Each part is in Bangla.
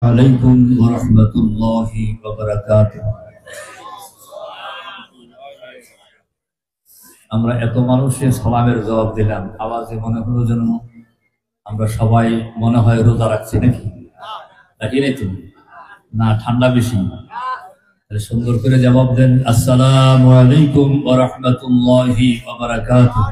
عليكم ورحمة الله وبركاته আমরা এত মানুষের সালামের জবাব দিলাম, আওয়াজে মনে হলো যেন আমরা সবাই মনে হয় রোজা রাখছি নাকি নাই তো? না, ঠান্ডা বেশি। সুন্দর করে জবাব দেন, আসসালামু আলাইকুম ওয়া রাহমাতুল্লাহি ওয়া বারাকাতুহু।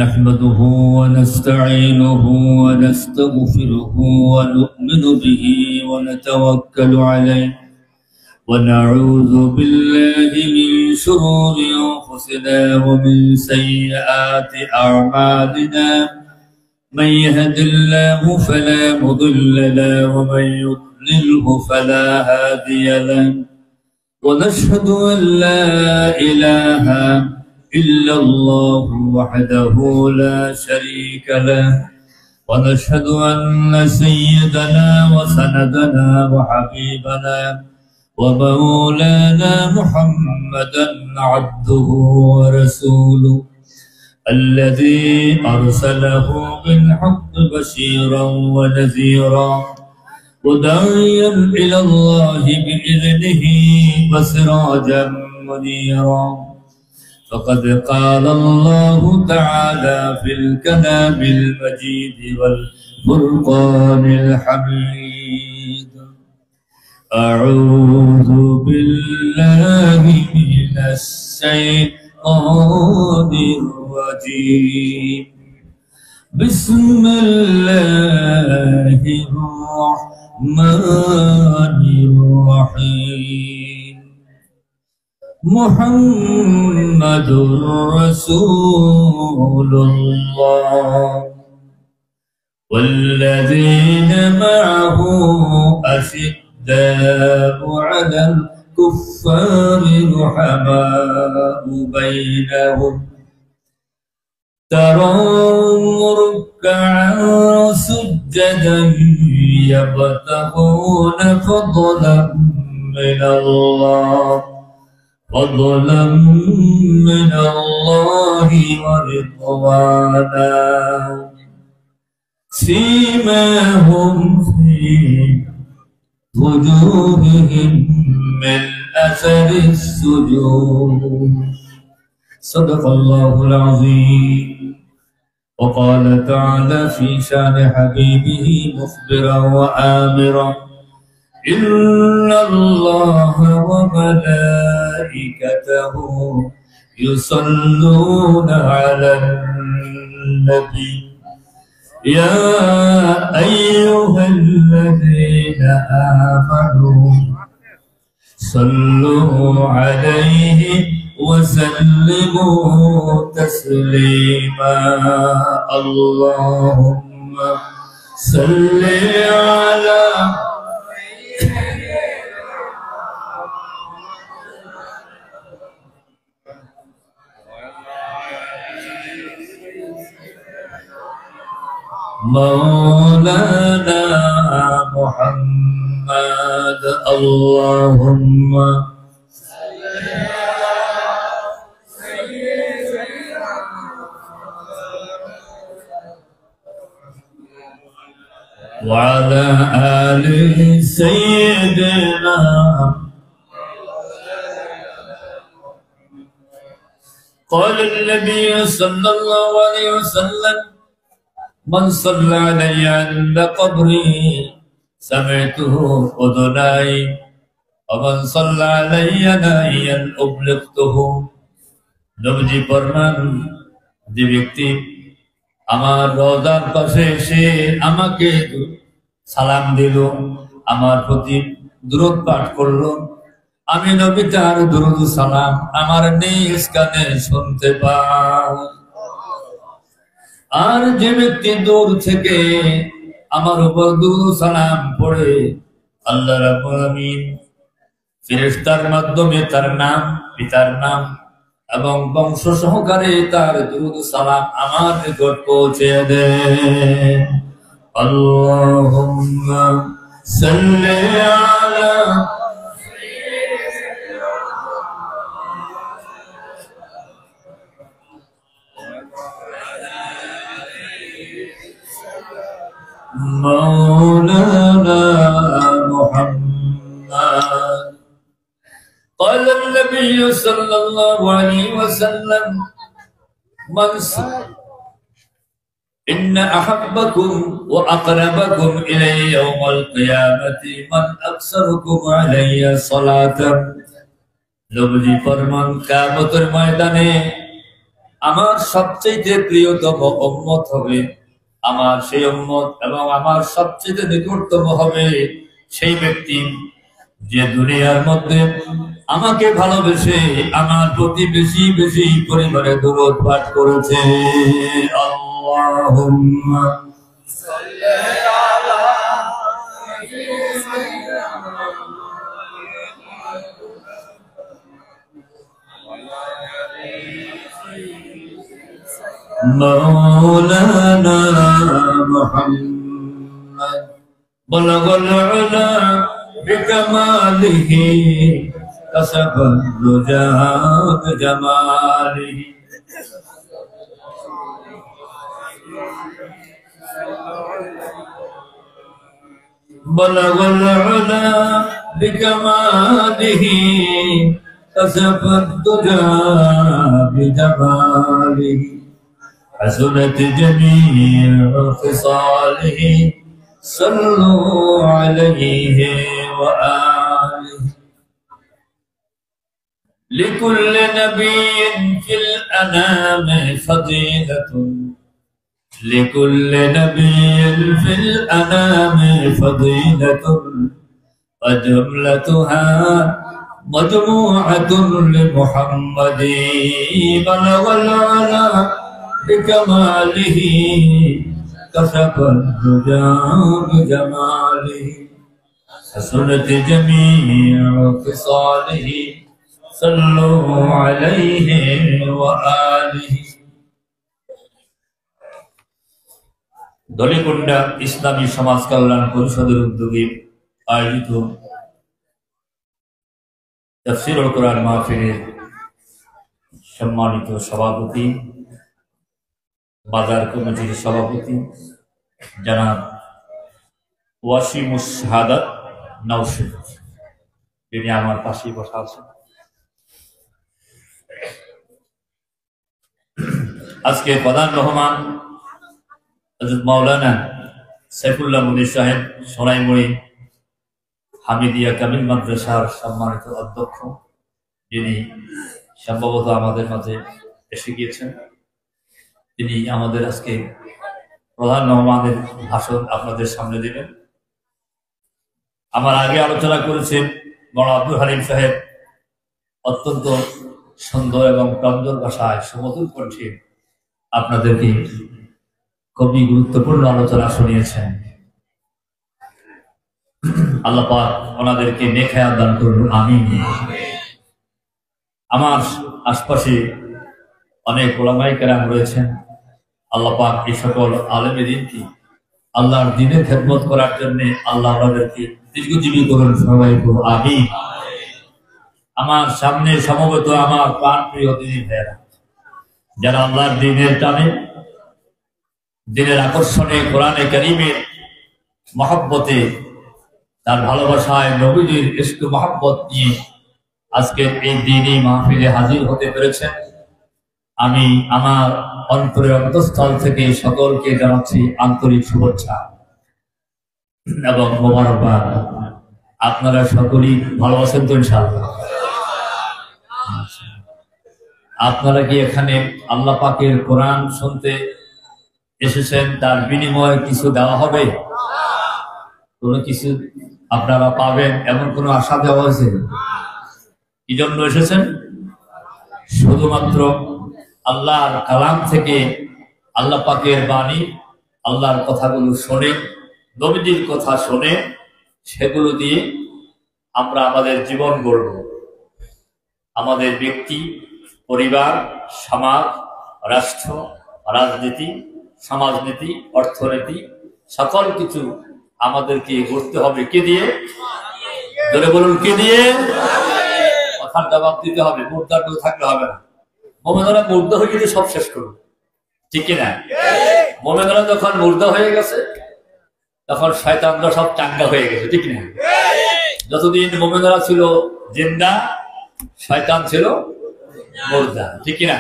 نحمده ونستعينه ونستغفره ونؤمن به ونتوكل عليه ونعوذ بالله من شرور أنفسنا ومن سيئات أعمالنا من يهد الله فلا مضل له ومن يضلله فلا هادي له ونشهد أن لا إله إلا الله وحده لا شريك له ونشهد أن سيدنا وسندنا وحبيبنا ومولانا محمدا عبده ورسوله الذي أرسله بالحق بشيرا ونذيرا وداعيا إلى الله بإذنه وسراجا منيرا فقد قال الله تعالى في الكلام المجيد والفرقان الحميد أعوذ بالله من الشيطان الرجيم بسم الله الرحمن الرحيم محمد رسول الله والذين معه أشداء على الكفار رحماء بينهم تراهم ركعا سجدا يبتغون فضلا من الله ورضوانا سيماهم في وجوههم من أثر السجود صدق الله العظيم وقال تعالى في شان حبيبه مخبرا وآمرا إن الله وملائكته يصلون على النبي يا أيها الذين آمنوا صلوا عليه وسلموا تسليما اللهم صل على مولانا محمد اللهم وعلى آل سيدنا قال النبي صلى الله عليه وسلم من صلى علي عند قبري سمعته أذناي ومن صلى علي نائيا أبلغته নবীজি ফরমান, যে ব্যক্তি আমার রওজার পাশে এসে আমাকে সালাম দিল, আমার প্রতি দুরূদ পাঠ করলো, আমি নবী তার দুরূদ সালাম আমার নিজ কানে শুনতে পাই। আর যে ব্যক্তি দূর থেকে আমার উপর দুরূদ সালাম পড়ে আল্লাহ রাব্বুল আমিন ফেরেশতার মাধ্যমে তার নাম, পিতার নাম এবং বংশ সহকারে তার দুরূদ সালাম আমার নিকট পৌঁছে দেন। আল্লাহুম্মা সাল্লি আলা مولانا محمد. قال النبي صلى الله عليه وسلم إن أحبكم وأقربكم إلي يوم القيامة من أكثركم علي صلاة. নবী ফরমান কিয়ামতের ময়দানে আমার সবচেয়ে প্রিয়তম উম্মত হবে আমার সেই উম্মত, এবং আমার সবচেয়ে নিকটতম হবে সেই ব্যক্তি যে দুনিয়ার মধ্যে আমাকে ভালোবেসে আমার প্রতি বেশি বেশি পরিবারে দরুদ পাঠ করেছে। আল্লাহুম্মা সাল্লি আলা مولانا محمد بلغ العلا بكماله كسب الرجا بجماله بلغ العلا بكماله كسب الرجا بجماله حسنت جميع خصاله صلوا عليه وآله. لكل نبي في الأنام فضيلة لكل نبي في الأنام فضيلة وجملتها مجموعة لمحمد بلغ العلا بكماله كشف الرجا بجماله حسنت جميع خصاله صلوا عليه وآله. দলিকন্ডা ইসলামী সমাজ কল্যাণ পরিষদের উদ্যোগে আয়োজিত তাফসীরুল কোরআন মাহফিলের সম্মানিত সভাপতি, বাজার কমিটির সভাপতি জনাব ওয়াসিমুস শাহাদাত নওশাদ, যিনি আমার পাশেই বসা আছেন। আজকে প্রধান মেহমান হযরত মাওলানা সাইফুল্লাহ মুনির সাহেব সোনাইমুড়ি হামিদিয়া কামিল মাদ্রাসার সম্মানিত অধ্যক্ষ, যিনি সম্ভবত আমাদের মাঝে এসে গিয়েছেন। তিনি আমাদের আজকে প্রধান মেহমানের ভাষণ আপনাদের সামনে দেবেন। আমার আগে আলোচনা করেছেন বড় আব্দুল হালিম সাহেব, অত্যন্ত সুন্দর এবং প্রাঞ্জল ভাষায় সুমধুর কণ্ঠে আপনাদেরকে খুবই গুরুত্বপূর্ণ আলোচনা শুনিয়েছেন। আল্লাহ পাক ওনাদেরকে নেক হায়াত দান করুন, আমিন। আমার আশপাশে অনেক ওলামায়ে কেরাম রয়েছেন। আল্লাহ পাক এই সকল আলেমে দ্বীনকে আল্লাহর দ্বীনের খেদমত করার জন্য আল্লাহ ওনাদেরকে দীর্ঘজীবী করুন, সবাই বলুন আমিন। আমার সামনে সমবেত আমার প্রাণপ্রিয় দ্বীনী ভাইয়েরা, যারা আল্লাহর দ্বীনের টানে, দ্বীনের আকর্ষণে, কোরআনে কারীমের মহব্বতে, তার ভালোবাসায়, নবীজির ইশক মহব্বত নিয়ে আজকে এই দ্বীনী মাহফিলে হাজির হতে পেরেছেন। আমি আমার অন্তরের অন্তঃস্থল থেকে সকলকে জানাচ্ছি আন্তরিক শুভেচ্ছা এবং মোবারকবাদ। আপনারা সকলেই ভালোবাসেন তো ইনশাআল্লাহ? আপনারা কি এখানে আল্লাহ পাকের কোরআন শুনতে এসেছেন, তার বিনিময়ে কিছু দেওয়া হবে? কোনো কিছু আপনারা পাবেন এমন কোনো আশা দেওয়া হয়েছে? কি জন্য এসেছেন? শুধুমাত্র আল্লাহর কালাম থেকে আল্লাহ পাকের বাণী, আল্লাহর কথাগুলো শোনে, নবীজির কথা শোনে, সেগুলো দিয়ে আমরা আমাদের জীবন গড়ব। আমাদের ব্যক্তি, পরিবার, সমাজ, রাষ্ট্র, রাজনীতি, সমাজনীতি, অর্থনীতি, সকল কিছু আমাদেরকে গড়তে হবে কে দিয়ে? ধরে বলুন, কে দিয়ে? কথার জবাব দিতে হবে, মুদ্রা থাকলে হবে না। মোমেনরা মুর্দা হয়ে গেলে সব শেষ করবে, ঠিক কিনা? মোমেনরা যখন মুর্দা হয়ে গেছে, তখন শয়তানরা সব চাঙ্গা হয়ে গেছে, ঠিক না? যতদিন মুমিনরা ছিল জিন্দা, শয়তান ছিল মুর্দা, ঠিক না?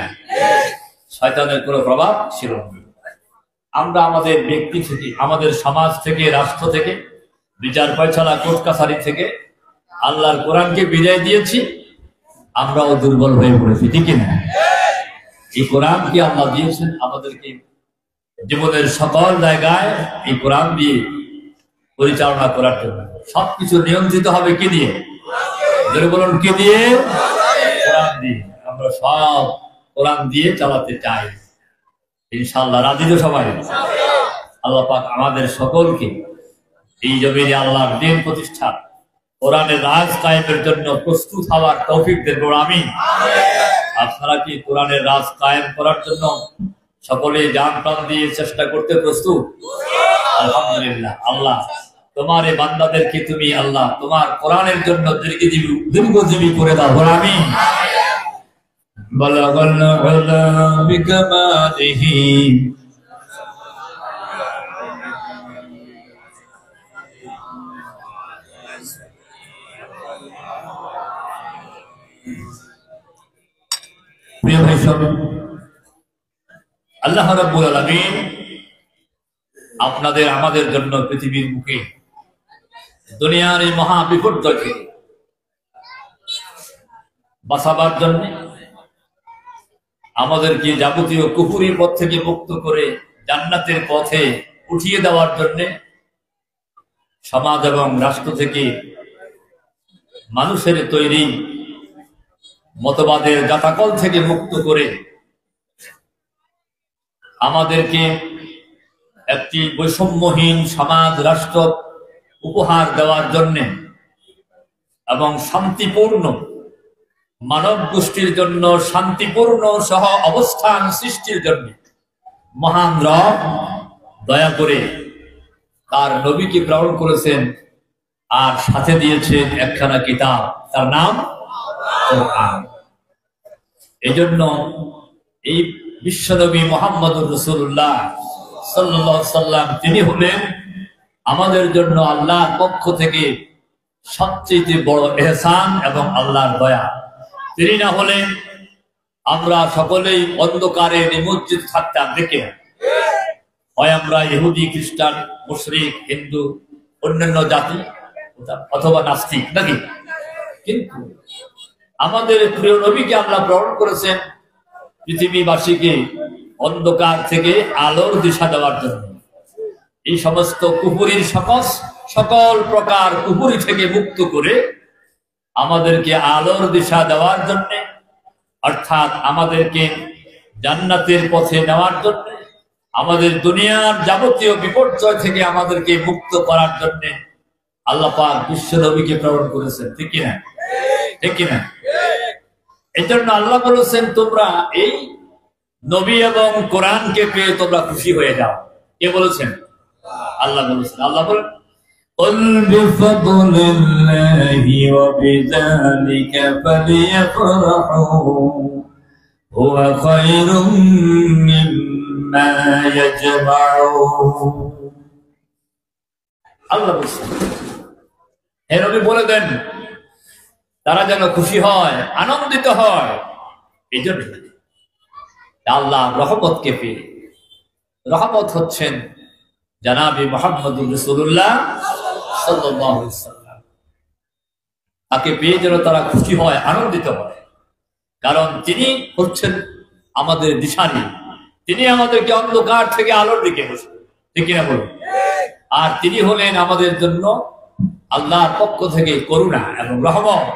শয়তানের কোনো প্রভাব ছিল না। আমরা আমাদের ব্যক্তি থেকে, আমাদের সমাজ থেকে, রাষ্ট্র থেকে, বিচার ফয়সালা, কোর্ট কাছারি থেকে আল্লাহর কোরআনকে বিদায় দিয়েছি, আমরাও দুর্বল হয়ে পড়েছি, ঠিক না? এই কোরআনকে আল্লাহ দিয়েছেন আমাদেরকে জীবনের সকল জায়গায় এই কোরআন দিয়ে পরিচালনা করার জন্য। সবকিছু নিয়ন্ত্রিত হবে কি দিয়ে? যদি বলুন কি দিয়ে? কোরআন দিয়ে। আমরা সব কোরআন দিয়ে চালাতে চাই, ইনশাআল্লাহ। রাজি তো সবাই? আল্লাহ পাক আমাদের সকলকে এই জমিনে আল্লাহর দ্বীন প্রতিষ্ঠা, কোরআনের রাজ কায়েমের জন্য প্রস্তুত হওয়ার তৌফিক দেন, আমিন। আপনারা কি কোরআনের রাজ কায়েম করার জন্য সকলে জান প্রাণ দিয়ে চেষ্টা করতে প্রস্তুত? আলহামদুলিল্লাহ। আল্লাহ তোমার এই বান্দাদেরকে তুমি আল্লাহ তোমার কোরআনের জন্য দীর্ঘজীবী করে দাও, আমিন। বালাগাল উলা বিকামালিহি প্রিয় ভাই সব, আল্লাহ রাব্বুল আলামিন আপনাদের আমাদের জন্য পৃথিবীর মুখে দুনিয়ার এই মহা বিপর্যয়কে বাঁচাবার জন্য, আমাদেরকে যাবতীয় কুফুরির পথ থেকে মুক্ত করে জান্নাতের পথে উঠিয়ে দেওয়ার জন্য, সমাজ এবং রাষ্ট্র থেকে মানুষের তৈরি মতবাদের জাতাকল থেকে মুক্ত করে আমাদেরকে একটি বৈষম্যহীন সমাজ রাষ্ট্র উপহার দেওয়ার জন্য এবং শান্তিপূর্ণ মানব গোষ্ঠীর জন্য শান্তিপূর্ণ সহ অবস্থান সৃষ্টির জন্য মহান রব দয়া করে তার নবীকে প্রেরণ করেছেন আর সাথে দিয়েছেন একখানা কিতাব, তার নাম কোরআন। এজন্য এই বিশ্বনবী মুহাম্মদুর রাসূলুল্লাহ সাল্লাল্লাহু আলাইহি সাল্লাম তিনি হলেন আমাদের জন্য আল্লাহর পক্ষ থেকে সবচেয়ে বড় ইহসান এবং আল্লাহর দয়া। তিনি না হলেন আমরা সকলেই অন্ধকারে নিমজ্জিত থাকতাম, দেখে হয় আমরা ইহুদি, খ্রিস্টান, মুশরিক, হিন্দু, অন্যান্য জাতি অথবা নাস্তিক, নাকি? কিন্তু আমাদের প্রিয় নবীকে আল্লাহ প্রেরণ করেছেন পৃথিবীবাসীকে অন্ধকার থেকে আলোর দিশা দেওয়ার জন্য, এই সমস্ত কুফুরির সকল প্রকার কুফুরি থেকে মুক্ত করে আমাদেরকে আলোর দিশা দেওয়ার জন্য, অর্থাৎ আমাদেরকে জান্নাতের পথে নেওয়ার জন্য, আমাদের দুনিয়ার যাবতীয় বিপর্যয় থেকে আমাদেরকে মুক্ত করার জন্য আল্লাহ পাক বিশ্ব নবীকে প্রেরণ করেছেন, ঠিক কিনা? ঠিক কিনা? এই জন্য আল্লাহ বলেছেন তোমরা এই নবী এবং কোরআনকে পেয়ে তোমরা খুশি হয়ে যাও। কে বলেছেন? আল্লাহ বলেছেন। আল্লাহ বলেন قل بفضل الله وبذلك فليفرحوا هو خير مما يجمعون। আল্লাহ বলেছেন হে নবী বলে দেন তারা যেন খুশি হয়, আনন্দিত হয়। এই জন্য আল্লাহ রহমতকে পেয়ে, রহমত হচ্ছেন জানাবি মুহাম্মদুর রাসূলুল্লাহ সাল্লাল্লাহু আলাইহি ওয়াসাল্লাম, তাকে পেয়ে যেন তারা খুশি হয়, আনন্দিত হয়। কারণ তিনি হচ্ছেন আমাদের দিশারি, তিনি আমাদেরকে অন্ধকার থেকে আলোর দিকে বসে, ঠিক কিনা বলুন? আর তিনি হলেন আমাদের জন্য আল্লাহর পক্ষ থেকে করুণা এবং রহমত।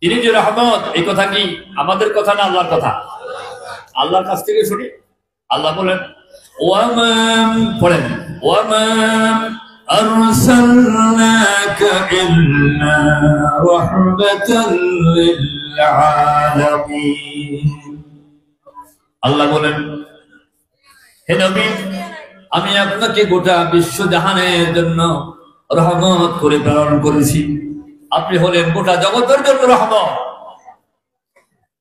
তিনি যে রহমত, এই কথা কি আমাদের কথা না আল্লাহর কথা? আল্লাহর কাছ থেকে শুনি। আল্লাহ বলেন পড়েন ওয়ামা আরসালনাকা ইল্লা রাহমাতাল লিল আলামিন। আল্লাহ বলেন হে নবী আমি আপনাকে গোটা বিশ্ব জাহানের জন্য রহমত করে প্রেরণ করেছি। আপনি হলেন গোটা জগতের জন্য রহমত।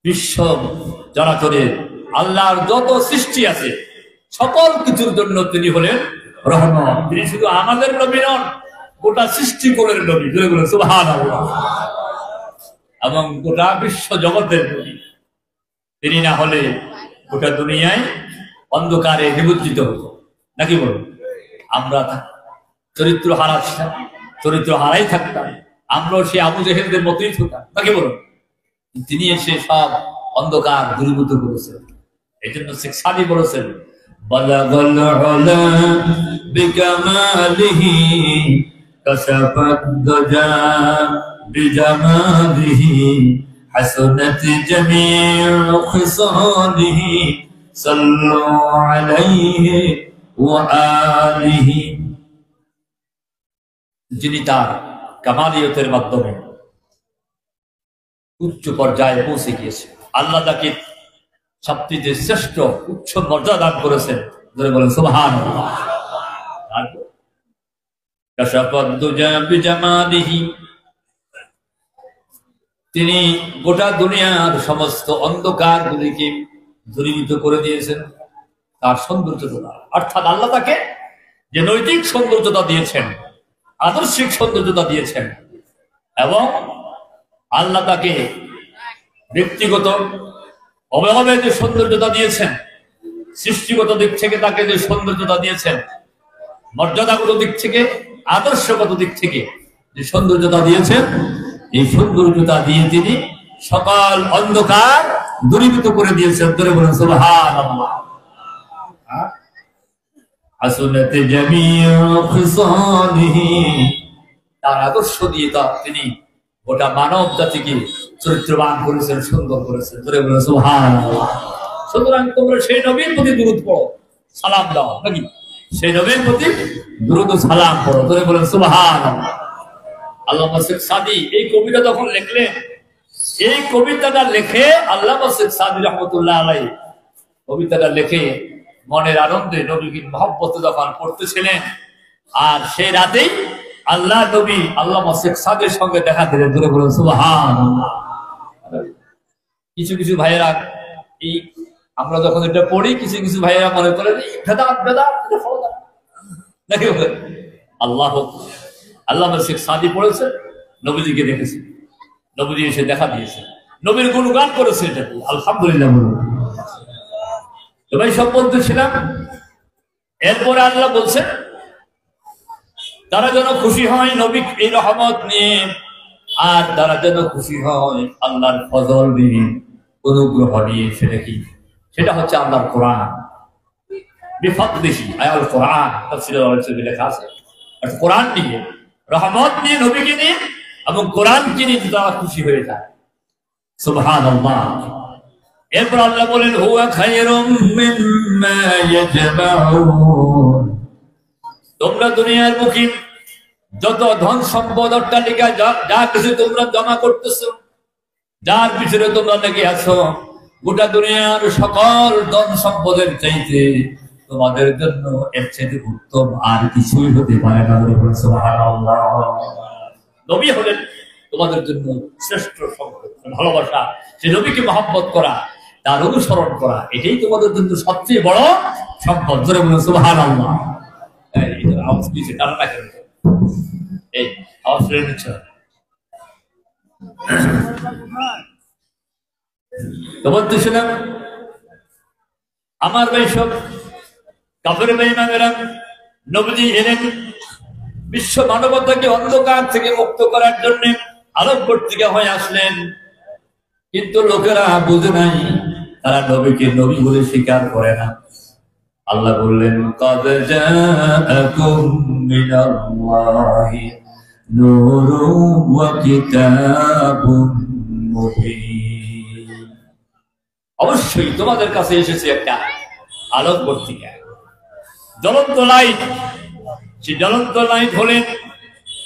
বিশ্ব চরাচরের আল্লাহর যত সৃষ্টি আছে সকল কিছুর জন্য তিনি হলেন রহমত। তিনি শুধু আমাদের নবী নন, গোটা সৃষ্টিকুলের নবী, জোরে বলেন সুবহানাল্লাহ, এবং গোটা বিশ্ব জগতের নবী। তিনি না হলে গোটা দুনিয়ায় অন্ধকারে নিমজ্জিত হতো, নাকি বলুন? আমরা চরিত্র হারাই থাকতাম, আমরাও সে আবু জেহেলদের মতোই থাকতাম, নাকি বলুন? তিনি এসে সব অন্ধকার দূরীভূত করেছেন। এই জন্য শেখ সাদি বলেছেন, বালাগাল উলা বিকামালিহি কাশাফাত দুজা বিজামালিহি হাসানাত জামিউ খিসালিহি সাল্লু আলাইহি ওয়া আলিহি। যিনি তার কামালিয়তের মাধ্যমে উচ্চ পর্যায়ে পৌঁছে গিয়েছে, আল্লাহ তাকে সবচেয়ে শ্রেষ্ঠ উচ্চ মর্যাদা দান করেছেন, ধরে বলেন সুবহানাল্লাহ। তিনি গোটা দুনিয়ার সমস্ত অন্ধকার গুলিকে দূরীভূত করে দিয়েছেন তার সৌন্দর্যতা। অর্থাৎ আল্লাহ তাকে যে নৈতিক সৌন্দর্যতা দিয়েছেন, আদর্শিক সৌন্দর্যতা দিয়েছেন, এবং আল্লাহ তাকে ব্যক্তিগত অবয়বে যে সৌন্দর্যতা দিয়েছেন, সৃষ্টিগত দিক থেকে তাকে যে সৌন্দর্যতা দিয়েছেন, মর্যাদাগত দিক থেকে, আদর্শগত দিক থেকে যে সৌন্দর্যতা দিয়েছেন, এই সৌন্দর্যতা দিয়ে তিনি সকল অন্ধকার দূরীভূত করে দিয়েছেন, ধরে বলেন সুবহানাল্লাহ। হাসনাত জামিউ খিসালিহি, তার আদর্শ দিয়ে তিনি গোটা মানব জাতিকে চরিত্রবান করেছেন, সুন্দর করেছেন, ধরে বলেন সুবহানাল্লাহ। সুতরাং তোমরা সেই নবীর প্রতি দুরূদ পড়ো, সালাম দাও, নাকি? সেই নবীর প্রতি দুরূদ ও সালাম পড়ো, ধরে বলেন সুবহানাল্লাহ। আল্লামা শেখ সাদি এই কবিতা যখন লিখলেন, এই কবিতাটা লিখে আল্লামা শেখ সাদি রাহমাতুল্লাহ আলাইহি কবিতাটা লিখে মনের আনন্দে নবীর মহব্বতে যখন পড়তেছিলেন, আর সেই রাতেই আল্লাহ নবী আল্লামা শেখ সাদির সঙ্গে দেখা দিলেন, ধরে বলেন সুবহানাল্লাহ। কিছু কিছু ভাইয়েরা এই আমরা যখন এটা পড়ি, কিছু কিছু ভাইয়েরা মনে করেন বেদাত বেদাত, নাকি বলেন? আল্লামা শেখ সাদি পড়েছেন, নবীজিকে দেখেছেন, নবীজি এসে দেখা দিয়েছে, নবীর গুণগান করেছে, এটা আলহামদুলিল্লাহ বলুন। ভাই সব বলতেছিলাম, এরপরে আল্লাহ বলছেন তারা যেন খুশি হয় নবী এই রহমত নিয়ে, আর তারা যেন খুশি হয় আল্লাহর ফজল নিয়ে, অনুগ্রহ নিয়ে। সেটা কি? সেটা হচ্ছে আল্লাহর কোরআন। বিফাদলিহি আয়াল কোরআন, তাফসীরে লেখা আছে, আর কোরআন নিয়ে, রহমত নিয়ে, নবীকে নিয়ে এবং কোরআনকে নিয়ে তারা খুশি হয়ে যায়। সুবহানাল্লাহ। এরপর আল্লাহ বলেন, হুয়া খায়রুম মিম্মা ইয়াজমাউন, তোমরা দুনিয়ার মুখী যত ধন সম্পদ অট্টালিকা যা কিছু তোমরা জমা করতেছো, যার পিছনে তোমরা লেগে আছো, গোটা দুনিয়ার সকল ধন সম্পদের চাইতে তোমাদের জন্য এর চাইতে উত্তম আর কিছুই হতে পারে না। সুবহানাল্লাহ। নবী হলেন তোমাদের জন্য শ্রেষ্ঠ সম্পদ, ভালোবাসা, সে নবীকে মহব্বত করা, তার অনুসরণ করা, এটাই তোমাদের জন্য সবচেয়ে বড় সম্পদ, ধরে বলুন সুবহানাল্লাহ। আওয়াজ দিয়েছে কারণ না কেন? এই আওয়াজ ফেলে নিচ্ছে তো বলতেছিলাম, আমার ভাই সব কাফের বেঈমানেরা নবীজি এলেন বিশ্ব মানবতাকে অন্ধকার থেকে মুক্ত করার জন্য, আলোকবর্তিকা হয়ে আসলেন, কিন্তু লোকেরা বুঝে নাই, তারা নবীকে নবী বলে স্বীকার করে না। আল্লাহ বললেন, ক্বাদ জাআকুম মিনাল্লাহি নূরুন ওয়া কিতাবুন মুবিন, অবশ্যই তোমাদের কাছে এসেছে একটা আলোকবর্তিকা, জ্বলন্ত লাইট। সেই জ্বলন্ত লাইট হলেন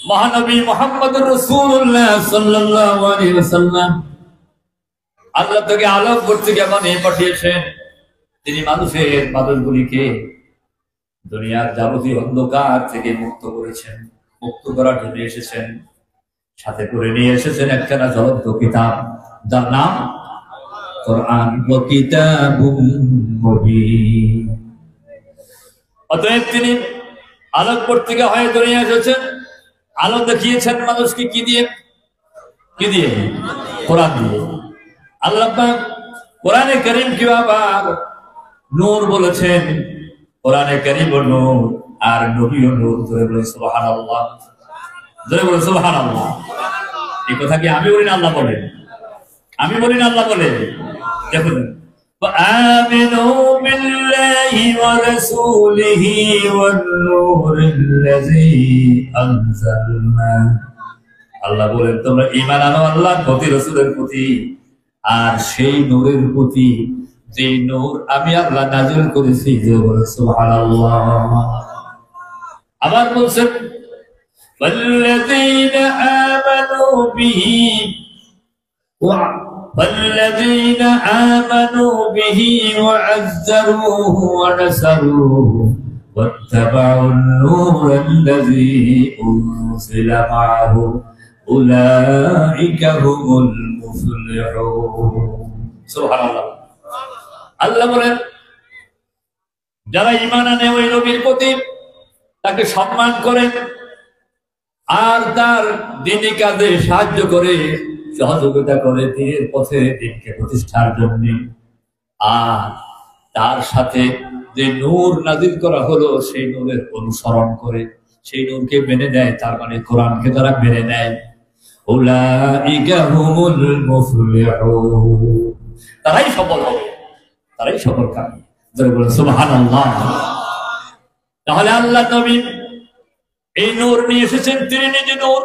মহানবী মুহাম্মদুর রাসূলুল্লাহ সাল্লাল্লাহু আলাইহি ওয়াসাল্লাম। আল্লাহ থেকে আলোকবর্তিকা বানিয়ে পাঠিয়েছেন। তিনি মানুষগুলিকে দুনিয়ার যাবতীয় অন্ধকার থেকে মুক্ত করেছেন, মুক্ত করার জন্য এসেছেন। সাথে করে নিয়ে এসেছেন একখানা জ্বলন্ত কিতাব, যার নাম কোরআন। ওয়া কিতাবুম মুবিন। অতএব তিনি আলোক পত্রিকা হয়ে দুনিয়া এসেছেন, আলো দেখিয়েছেন মানুষকে কি দিয়ে? কি দিয়ে? কোরআন দিয়ে। আল্লাহ পাক কোরআনে কারীম কি আবার নূর বলেছেন, কোরআনে কারীম নূর আর নবীও নূর। ধরে বলে সুবহানাল্লাহ, ধরে বলে সুবহানাল্লাহ। এই কথা কি আমি বলি না আল্লাহ বলেন? আমি বলি না আল্লাহ বলে? দেখুন, فآمنوا بالله ورسوله والنور الذي أنزلنا। আল্লাহ বলেন তোমরা ঈমান আনো আল্লাহর প্রতি, রাসূলের প্রতি, আর সেই নূরের প্রতি যে নূর আমি আল্লাহ নাযিল করেছি। সুবহানাল্লাহ। আবার বলছেন والذين آمنوا به والذين آمنوا به وعزروه ونصروه واتبعوا النور الذي أنزل معه أولئك هم المفلحون। سبحان الله। আল্লাহ বলেন যারা ঈমান আনে ওই নবীর প্রতি, তাকে সম্মান করে আর তার দ্বীনি কাজে সাহায্য করে, সহযোগিতা করে দিনের পথে দিনকে প্রতিষ্ঠার জন্য, আর তার সাথে যে নূর নাযিল করা হলো সেই নূরের অনুসরণ করে, সেই নূরকে মেনে নেয়, তার মানে কোরআনকে তারা মেনে নেয়, উলাইকা হুমুল মুফলিহুন, তারাই সফল হবে, তারাই সফল কামী। যারা বলেন সুবহানাল্লাহ। তাহলে আল্লাহ নবী এই নূর নিয়ে এসেছেন, তিনি নিজে নূর,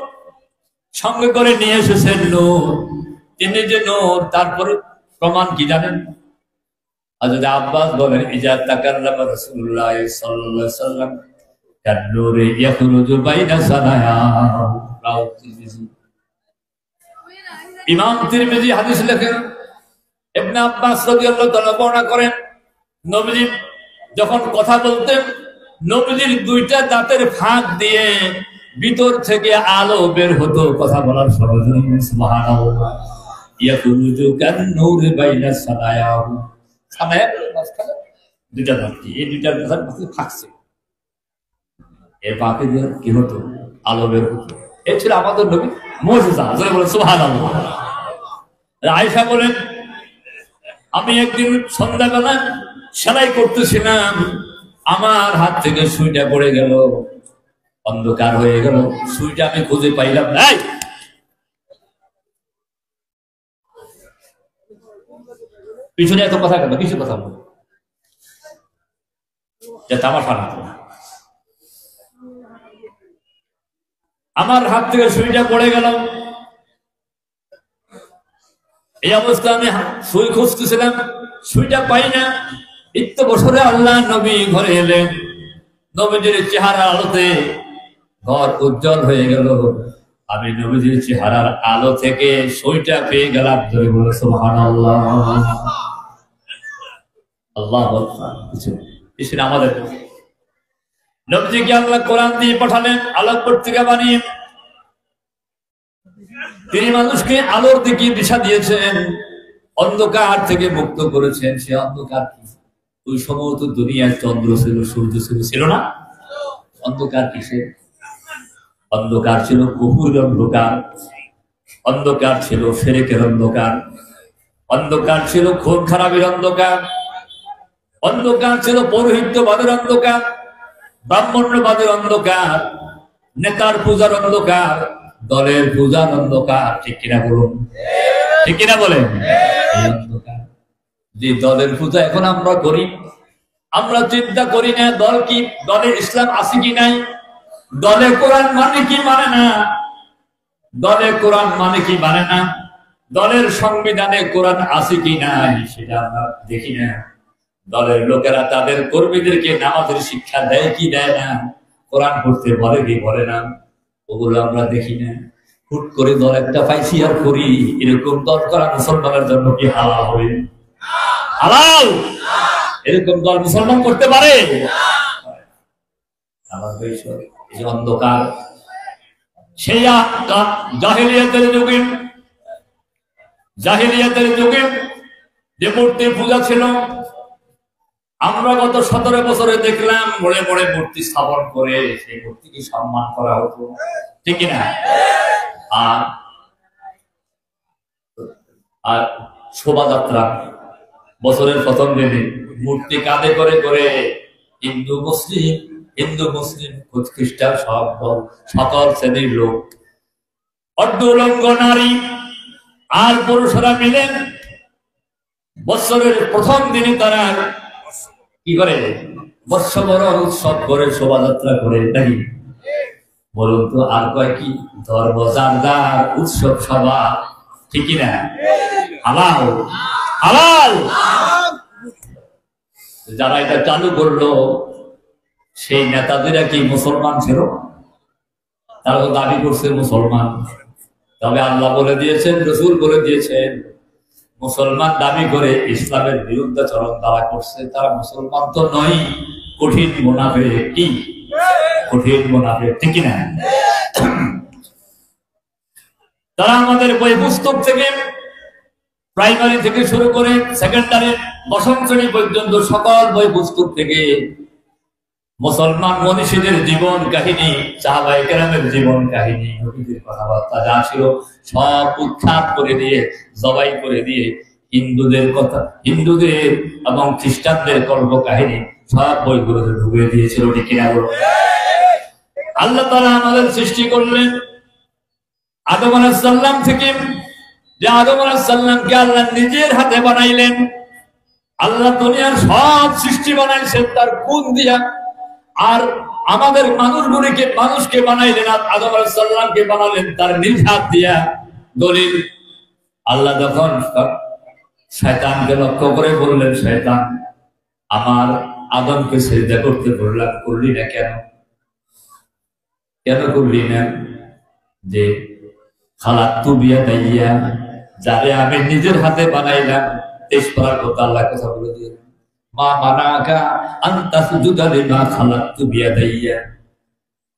সঙ্গে করে নিয়ে এসেছেন নূর, তিনি যে নূর। তারপরে প্রমাণ কি জানেন? হযরত আব্বাস বলেন ইজা তাকাল্লামা রাসূলুল্লাহ সাল্লাল্লাহু আলাইহি ওয়াসাল্লাম কান্নুরি ইয়াখরুজু বাইনা সানায়া। ইমাম তিরমিজি হাদিস লেখেন, ইবনে আব্বাস রাদিয়াল্লাহু তাআলা বর্ণনা করেন, নবীজি যখন কথা বলতেন, নবীজির দুইটা দাঁতের ফাঁক দিয়ে ভিতর থেকে আলো বের হতো কথা বলার সময়। সুবহানাল্লাহ। ইয়াখরুজু কান্নুরি বাইনা সানায়া। সানায়া মাঝখানে দুইটা দাঁত, এই দুইটা দাঁত মাঝে থাকছে, এর ফাঁকে দিয়ে কি হতো? আলো বের হতো। এই ছিল আমাদের নবীর মুজিজা। যারা বলেন সুবহানাল্লাহ। আয়েশা বলেন আমি একদিন সন্ধ্যাবেলা সেলাই করতেছিলাম, আমার হাত থেকে সুইটা পড়ে গেল, অন্ধকার হয়ে গেল, সুইটা আমি খুঁজে পাইলাম না। পিছনে এত কথা কেন? কিছু কথা বল, তামাশা না। আমার হাত থেকে সুইটা পড়ে গেল, এই অবস্থা আমি সুই খুঁজতেছিলাম, সুইটা পাই না। ইত্য বছরে আল্লাহ নবী ঘরে এলেন, নবীজির চেহারা আলোতে ঘর উজ্জ্বল হয়ে গেল। আমি নবীজির চেহারার আলো থেকে সুইটা পেয়ে গেলাম। ধরে বলে সুবহানাল্লাহ। আল্লাহু আকবার। এসে আমাদের নবীজিকে আল্লাহ কোরআন দিয়ে পাঠালেন, আলোক পত্রিকা বানিয়ে তিনি মানুষকে আলোর দিকে দিশা দিয়েছেন, অন্ধকার থেকে মুক্ত করেছেন। সে অন্ধকার কি? ওই সময় তো দুনিয়ার চন্দ্র ছিল, সূর্য ছিল, ছিল না? অন্ধকার কিসে? অন্ধকার ছিল কুফুরের অন্ধকার, অন্ধকার ছিল শিরকের অন্ধকার, অন্ধকার ছিল খুন খারাপের অন্ধকার, অন্ধকার ছিল পৌরোহিত্যবাদের অন্ধকার, ব্রাহ্মণ্যবাদের অন্ধকার, নেতার পূজার অন্ধকার, দলের পূজার অন্ধকার। ঠিক কিনা বলুন? ঠিক কিনা বলেন? এই অন্ধকার যে দলের পূজা এখন আমরা করি, আমরা চিন্তা করি না দল কি, দলে ইসলাম আছে কি নাই, দলে কোরআন মানে কি মানে না, দলে কোরআন মানে কি মানে না, দলের সংবিধানে কোরআন আছে কি নাই সেটা আমরা দেখি না। দলের লোকেরা তাদের কর্মীদেরকে নামাজের শিক্ষা দেয় কি দেয় না, কোরআন পড়তে বলে কি বলে না, ওগুলো আমরা দেখি না। হুট করে দল একটা পাইছি আর করি, এরকম দল করা মুসলমানের জন্য কি হালাল হবে? হালাল? এরকম দল মুসলমান করতে পারে? এই অন্ধকার সেই জাহেলিয়াতের যুগে যে মূর্তি পূজা ছিল, আমরা গত 17 বছরে দেখলাম মোড়ে মোড়ে মূর্তি স্থাপন করে সেই মূর্তিকে সম্মান করা হতো, ঠিক না? আর আর শোভাযাত্রা বছরের প্রথম দিনে মূর্তি কাঁধে করে করে হিন্দু মুসলিম খ্রিস্টান সকল শ্রেণীর লোক, অর্ধউলঙ্গ নারী আর পুরুষরা মিলে বছরের প্রথম দিনে তারা কি করে বর্ষবরণ উৎসব করে শোভাযাত্রা করে, নাকি? বলুন তো আর কয় কি ধর্ম যার উৎসব সভা, ঠিক না? হালাল হালাল। যারা এটা চালু করলো সেই নেতাদেরা কি মুসলমান ছিল? তারা তো দাবি করছে মুসলমান, তবে আল্লাহ বলে দিয়েছেন, রসুল বলে দিয়েছেন মুসলমান দাবি করে ইসলামের বিরুদ্ধাচরণ তারা করছে, তারা মুসলমান তো নয়, কঠিন মুনাফিক। কি কঠিন মুনাফিক, ঠিক না? তারা আমাদের বই পুস্তক থেকে প্রাইমারি থেকে শুরু করে সেকেন্ডারি দশম শ্রেণী পর্যন্ত সকল বই পুস্তক থেকে মুসলমান মনীষীদের জীবন কাহিনী, সাহাবায়ে কেরামের জীবন কাহিনী, নবীদের কথাবার্তা যা ছিল সব উৎখাত করে দিয়ে, জবাই করে দিয়ে হিন্দুদের কথা, হিন্দুদের এবং খ্রিস্টানদের কল্প কাহিনী সব বইগুলোতে ঢুকিয়ে দিয়েছিল, ঠিক কিনা? আল্লাহ তাআলা আমাদের সৃষ্টি করলেন আদম আলাইহিস সালাম থেকে, যে আদম আলাইহিস সালামকে আল্লাহ নিজের হাতে বানাইলেন। আল্লাহ দুনিয়ার সব সৃষ্টি বানাইছেন তার গুণ দিয়া, আর আমাদের মানুষকে বানাইলেন, আদম আলাইহিস সালামকে বানালেন তার নিজ হাত দিয়া। দলিল, আল্লাহ যখন শয়তানকে লক্ষ্য করে বললেন, শয়তান আমার আদমকে সিজদা করতে বললাম, করলি না কেন? কেন করলি না? যে খালাক্তু বিয়াদাইয়া, যারে আমি নিজের হাতে বানাইলাম, 23 পারার কথা আল্লাহ কথা বলে দিয়ে, মা মানাকা আন তাসজুদা লিমা খালাক্তু বিয়াদাইয়া,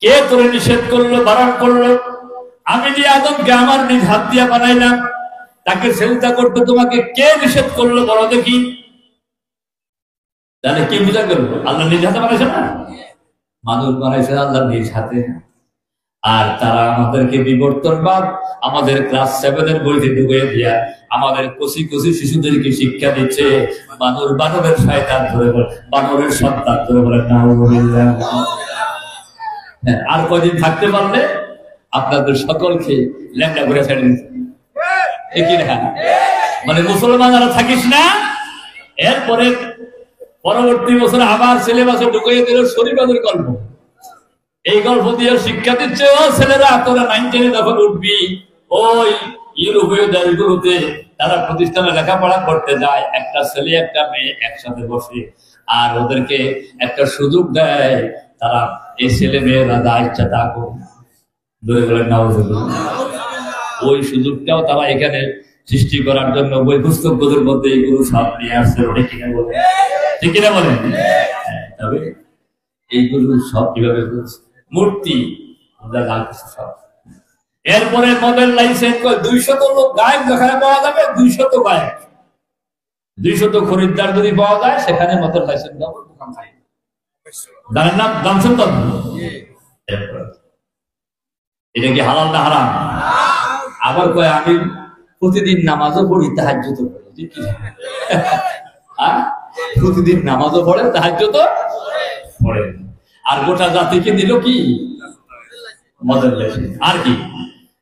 কে তোরে নিষেধ করলো, বারণ করলো? আমি যে আদমকে আমার নিজ হাত দিয়া বানাইলাম, তাকে সিজদা করতে তোমাকে কে নিষেধ করলো বলো দেখি? তাহলে কি বুঝা গেল? আল্লাহ নিজ হাতে বানাইছে না, মানুষ বানাইছে আল্লাহ নিজ হাতে। আর তারা আমাদেরকে বিবর্তনবাদ আমাদের ক্লাস 7 এর বইতে ঢুকিয়ে দিয়া আমাদের কচি কচি শিশুদেরকে শিক্ষা দিচ্ছে বানরের শয়তান ধরে বলে, বানরের সন্তান ধরে বলে নাউযুবিল্লাহ। আর কয়দিন থাকতে পারলে আপনাদের সকলকে ল্যাংড়া করে ছেড়ে দিচ্ছে, একই না? মানে মুসলমান যারা থাকিস না, এরপরে পরবর্তী বছর আবার সিলেবাসে ঢুকিয়ে দিল শরীফাদের গল্প। এই গল্প দিয়ে শিক্ষা দিচ্ছে, ও ছেলেরা তোরা 9 10 যখন উঠবি, ওই ইউরোপীয় দেশগুলোতে তারা প্রতিষ্ঠানে লেখাপড়া করতে যায়, একটা ছেলে একটা মেয়ে একসাথে বসে, আর ওদেরকে একটা সুযোগ দেয়, তারা এই ছেলে মেয়েরা যা ইচ্ছা তা করবে, ধরে বলেন নাউযুবিল্লাহ। ওই সুযোগটাও তারা এখানে সৃষ্টি করার জন্য বই পুস্তকদের মধ্যে এগুলো সব নিয়ে আসছে, ঠিক কিনা বলেন? ঠিক কিনা বলেন? তবে এইগুলো সব কিভাবে করছে? মূর্তি সব। এরপরে মডেল লাইসেন্স 200 লোক গায়ক যেখানে পাওয়া যাবে, 200 গায়ক, 200 খরিদ্দার যদি পাওয়া যায়, সেখানে মডেল লাইসেন্স দেওয়ার দোকান থাকে। জানেন না? জানছেন তো? এটা কি হালাল না হারাম? আবার কয় আমি প্রতিদিন নামাজও পড়ি, তাহাজ্জুদ পড়ি, ঠিক কি? প্রতিদিন নামাজও পড়ে, তাহাজ্জুদ পড়ে। আর গোটা জাতিকে দিল কি? মদের লাইসেন্স। আর কি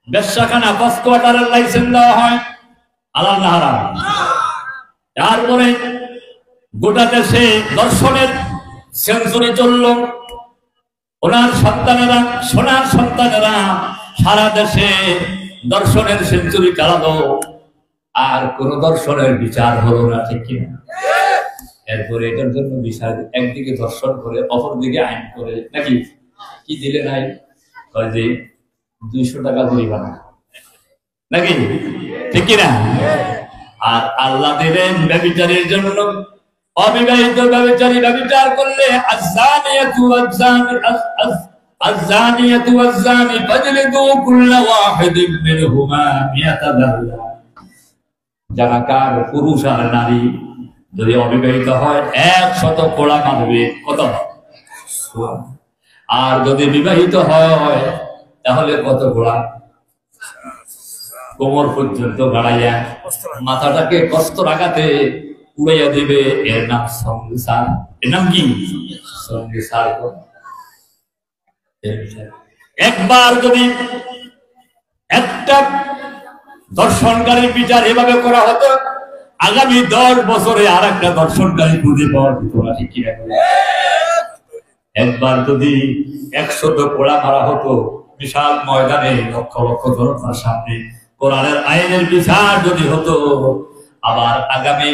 ব্যবসাখানা 5 কোয়ার্টারের লাইসেন্স দেওয়া হয়, হালাল না হারাম? তারপরে গোটা দেশে দর্শনের সেঞ্চুরি চলল, ওনার সন্তানেরা, সোনার সন্তানেরা সারা দেশে দর্শনের সেঞ্চুরি চালালো, আর কোন দর্শনের বিচার হলো না, ঠিক কিনা? এরপরে এটার জন্য বিচার, একদিকে দর্শন করে অপরদিকে আইন করে, নাকি? কি দিলে নাই? যে 200 টাকা জরিমানা, নাকি? ঠিক কিনা? আর আল্লাহ দিলেন ব্যভিচারীর জন্য, অবিবাহিত ব্যভিচারী ব্যভিচার করলে আয-যানিয়াতু ওয়াজ-যানি ফাজলিদু কুল্লা ওয়াহিদিন মিনহুমা মিয়াতা জালদা। জানাকার পুরুষ আর নারী যদি অবিবাহিত হয় 100 কোড়া মারবে। কত? আর যদি বিবাহিত হয় তাহলে কত কোড়া? কোমর পর্যন্ত বাড়াইয়া মাথাটাকে কষ্ট লাগাতে উড়াইয়া দিবে। এর নাম সংসার। এর নাম কি? সংসার। একবার যদি একটা দর্শনকারীর বিচার এভাবে করা হতো, আগামী 10 বছরে আর একটা দর্শনকারী খুঁজে পাওয়া যেত না। ঠিক কিনা? একবার যদি 100 কোড়া মারা হতো বিশাল ময়দানে, লক্ষ লক্ষ জনতার সামনে, কোরআনের আইনের বিচার যদি হতো, আবার আগামী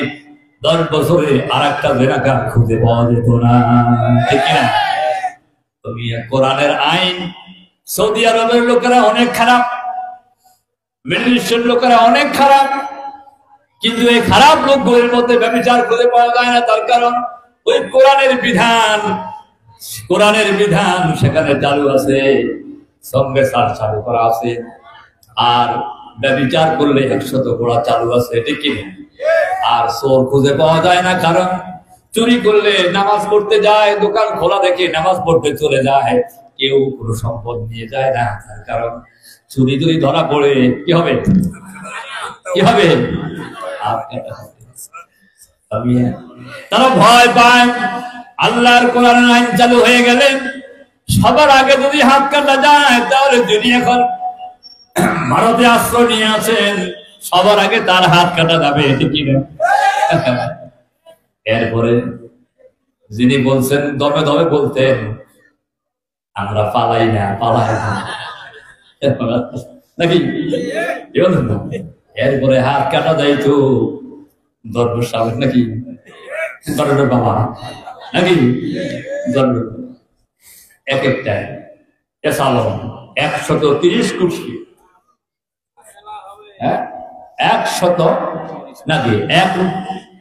10 বছরে আর একটা জেনাকার খুঁজে পাওয়া যেত না। ঠিক কিনা? তুমি কোরআনের আইন, সৌদি আরবের লোকেরা অনেক খারাপ, মিডল ইস্টের লোকেরা অনেক খারাপ, কিন্তু এই খারাপ লোকগুলোর মধ্যে ব্যভিচার খুঁজে পাওয়া যায় না। তার কারণ ওই কোরআনের বিধান সেখানে চালু আছে, সঙ্গে সার চালু করা আছে, আর ব্যভিচার করলে 100 কোড়া চালু আছে। ঠিক কি? আর চোর খুঁজে পাওয়া যায় না, কারণ চুরি করলে নামাজ পড়তে যায়, দোকান খোলা দেখে নামাজ পড়তে চলে যায়, কেউ কোনো সম্পদ নিয়ে যায় না। তার কারণ চুরি যদি ধরা পড়ে কি হবে? তারা ভয় পায়। আল্লাহর কোরআনের আইন চালু হয়ে গেলে সবার আগে যদি হাত কাটা যায়, তাহলে যিনি এখন ভারতে আশ্রয় নিয়ে আছেন সবার আগে তার হাত কাটা যাবে। ঠিক কিনা? এরপরে যিনি বলছেন, দমে দমে বলতেন, আমরা পালাই না নাকি? এরপরে হাত কাটা যাইতো দরবার সাহেব নাকি, দরবার বাবা নাকি, দরবার এক একটা 130 কোটি, 100 নাকি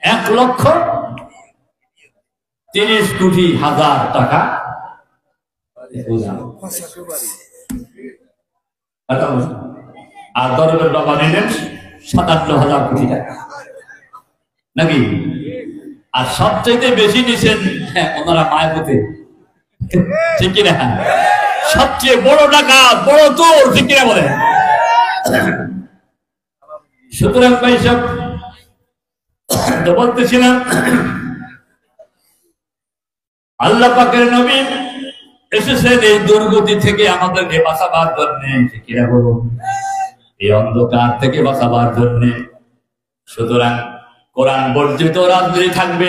1,30,000,000 টাকা। আর দরবের বাবা নিলেন 57,000 কোটি টাকা নাকি? আর সবচেয়ে বেশি নিছেন ওনারা মায়াবতী। ঠিক কিনা? সবচেয়ে বড় টাকা, বড় চোর। ঠিক কিনা বলে? সুতরাং ভাই সব বলতেছিলাম, আল্লাহ পাকের নবী এসেছেন এই দুর্গতি থেকে আমাদেরকে বাঁচাবার জন্য। ঠিক কিনা বলুন? এই অন্ধকার থেকে বাঁচাবার জন্য। সুতরাং কোরআন বর্জিত রাজনীতি থাকবে,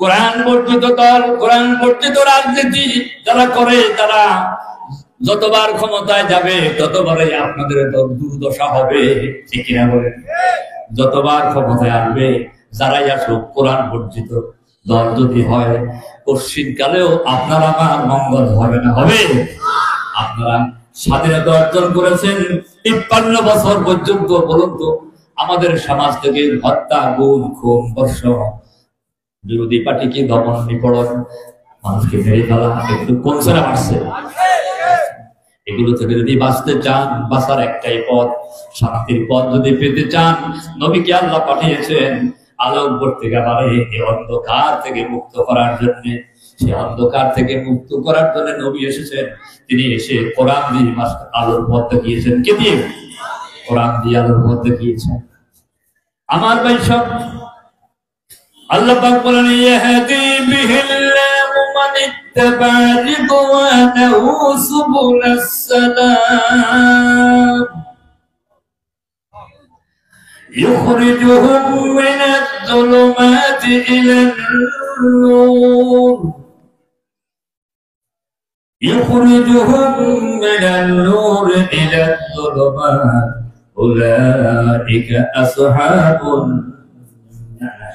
কোরআন বর্জিত দল, কোরআন বর্জিত রাজনীতি যারা করে, তারা যতবার ক্ষমতায় যাবে ততবারই আপনাদের দুর্দশা হবে। ঠিক কিনা বলেন? যতবার ক্ষমতায় আসবে, যারাই আসুক, কোরআন বর্জিত দল যদি হয়, পশ্চিমকালেও আপনার আমার মঙ্গল হবে না? হবে। আপনারা স্বাধীনতা অর্জন করেছেন 53 বছর পর্যন্ত। বলুন তো, আমাদের সমাজ থেকে হত্যা, গুম, খুন, ধর্ষণ, বিরোধী পার্টিকে দমন, নিপীড়ন, মানুষকে মেরে ফেলা, একটু কমছে না বাড়ছে? এগুলো থেকে যদি বাঁচতে চান, বাঁচার একটাই পথ, শান্তির পথ যদি পেতে চান, নবীকে আল্লাহ পাঠিয়েছেন আলোক পত্রিকাবারে এই অন্ধকার থেকে মুক্ত করার জন্য। সেই অন্ধকার থেকে মুক্ত করার জন্য নবী এসেছেন। তিনি এসে কোরআন দিয়ে আলোর পথ দেখিয়েছেন। কে দিয়ে? কোরআন দিয়ে আলোর পথ দেখিয়েছেন। আমার ভাই সব, আল্লাহ পাক বলেন, ইয়াহদি বিহিল্লাহু মান ইত্তাবা রিদওয়ানাহু সুবুলাস সালাম يخرجهم من الظلمات إلى النور يخرجهم من النور إلى الظلمات أولئك أصحاب النار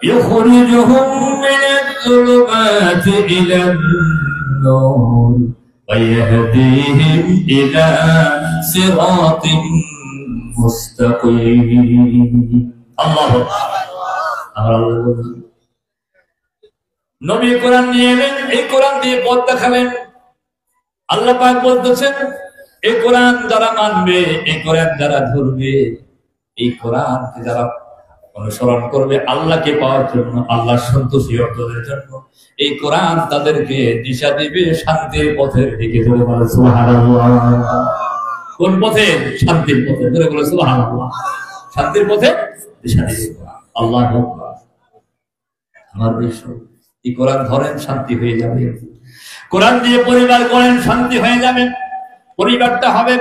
يخرجهم من الظلمات إلى النور ويهديهم إلى صراط আল্লাহু আকবার। নবী কোরআন নিয়ে এলেন, এই কোরআন দিয়ে পথ দেখালেন। আল্লাহ পাক বলতেছেন, এই কোরআন যারা মানবে, এই কোরআন যারা ধরবে, এই কোরআনকে যারা অনুসরণ করবে আল্লাহকে পাওয়ার জন্য, আল্লাহর সন্তুষ্টি অর্জনের জন্য। এই কোরআন তাদেরকে দিশা দিবে শান্তির পথের দিকে। ধরে বলে সুবহানাল্লাহ। কোন পথে? শান্তির পথে। ধরে বলে সুবহানাল্লাহ। শান্তির পথে দিশা দিবে কোরআন। আল্লাহু আকবার। আমার বিশ্ব, এই কোরআন ধরেন শান্তি হয়ে যাবে। কোরআন দিয়ে পরিবার করেন শান্তি হয়ে যাবে। পরিবারটা হবে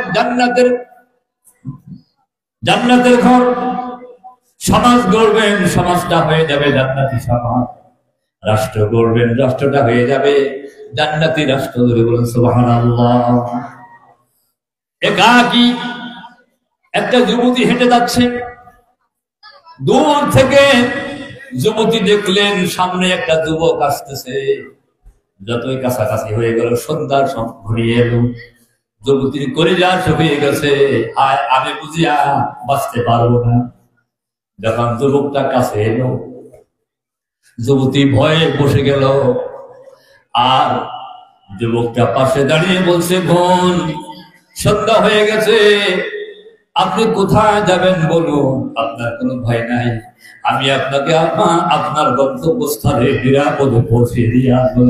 জান্নাতের ঘর। সমাজ গড়বেন, সমাজটা হয়ে যাবে জান্নাতি সমাজ। রাষ্ট্র গড়বেন, রাষ্ট্রটা হয়ে যাবে জান্নাতি রাষ্ট্র। ধরে বলেন সুবহানাল্লাহ। একাকী একটা যুবতী হেঁটে যাচ্ছে, দূর থেকে যুবতী দেখলেন সামনে একটা যুবক আসতেছে। যতই কাছাকাছি হয়ে গেল, সন্ধ্যার ঘুরিয়ে এলো, যুবতীর কলিজা শুকিয়ে গেছে। আমি বুঝিয়া বাঁচতে পারবো না। যখন যুবকটা কাছে এলো, যুবতী ভয়ে বসে গেল। আর যুবকটা পাশে দাঁড়িয়ে বলছে, বোন, সন্ধ্যা হয়ে গেছে, আপনি কোথায় যাবেন বলুন, আপনার কোনো ভয় নাই, আমি আপনাকে আপনার গন্তব্যস্থলে নিরাপদে পৌঁছে দিয়ে আসবো।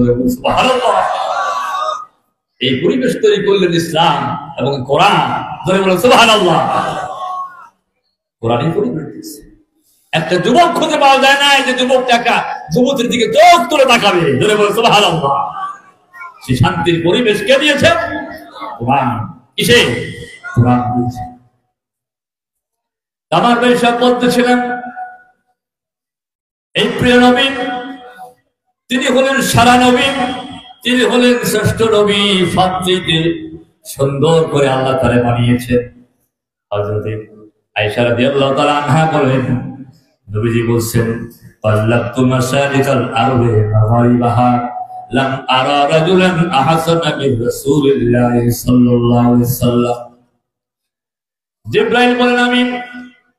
এই পরিবেশ তৈরি করলেন ইসলাম এবং কোরআন। ধরে বলেন সুবহানাল্লাহ। কোরআনই পরিবেশ দিচ্ছে। একটা যুবক খুঁজে পাওয়া যায় না যে যুবকটা যুবতীর দিকে চোখ তুলে তাকাবে। ধরে বলেন সুবহানাল্লাহ। সে শান্তির পরিবেশ কে দিয়েছে? কোরআন। কিসে? কোরআন দিয়েছে। আমার ভাই সব বলতেছিলেন, এই প্রিয় নবী, তিনি হলেন সারা নবী, তিনি হলেন শ্রেষ্ঠ নবী। সবচেয়ে সুন্দর করে আল্লাহ তাআলা বানিয়েছেন। হযরত আয়েশা রাদিয়াল্লাহু তাআলা আনহা বলেন, নবীজি বলছেন, পাল্লাতু মাশারিকাল আরদি মাগরিবাহা লাম আরা রাজুলান আহসানা মিন রাসূলিল্লাহ সাল্লাল্লাহু আলাইহি ওয়াসাল্লাম। জিবরাইল বলেন, আমি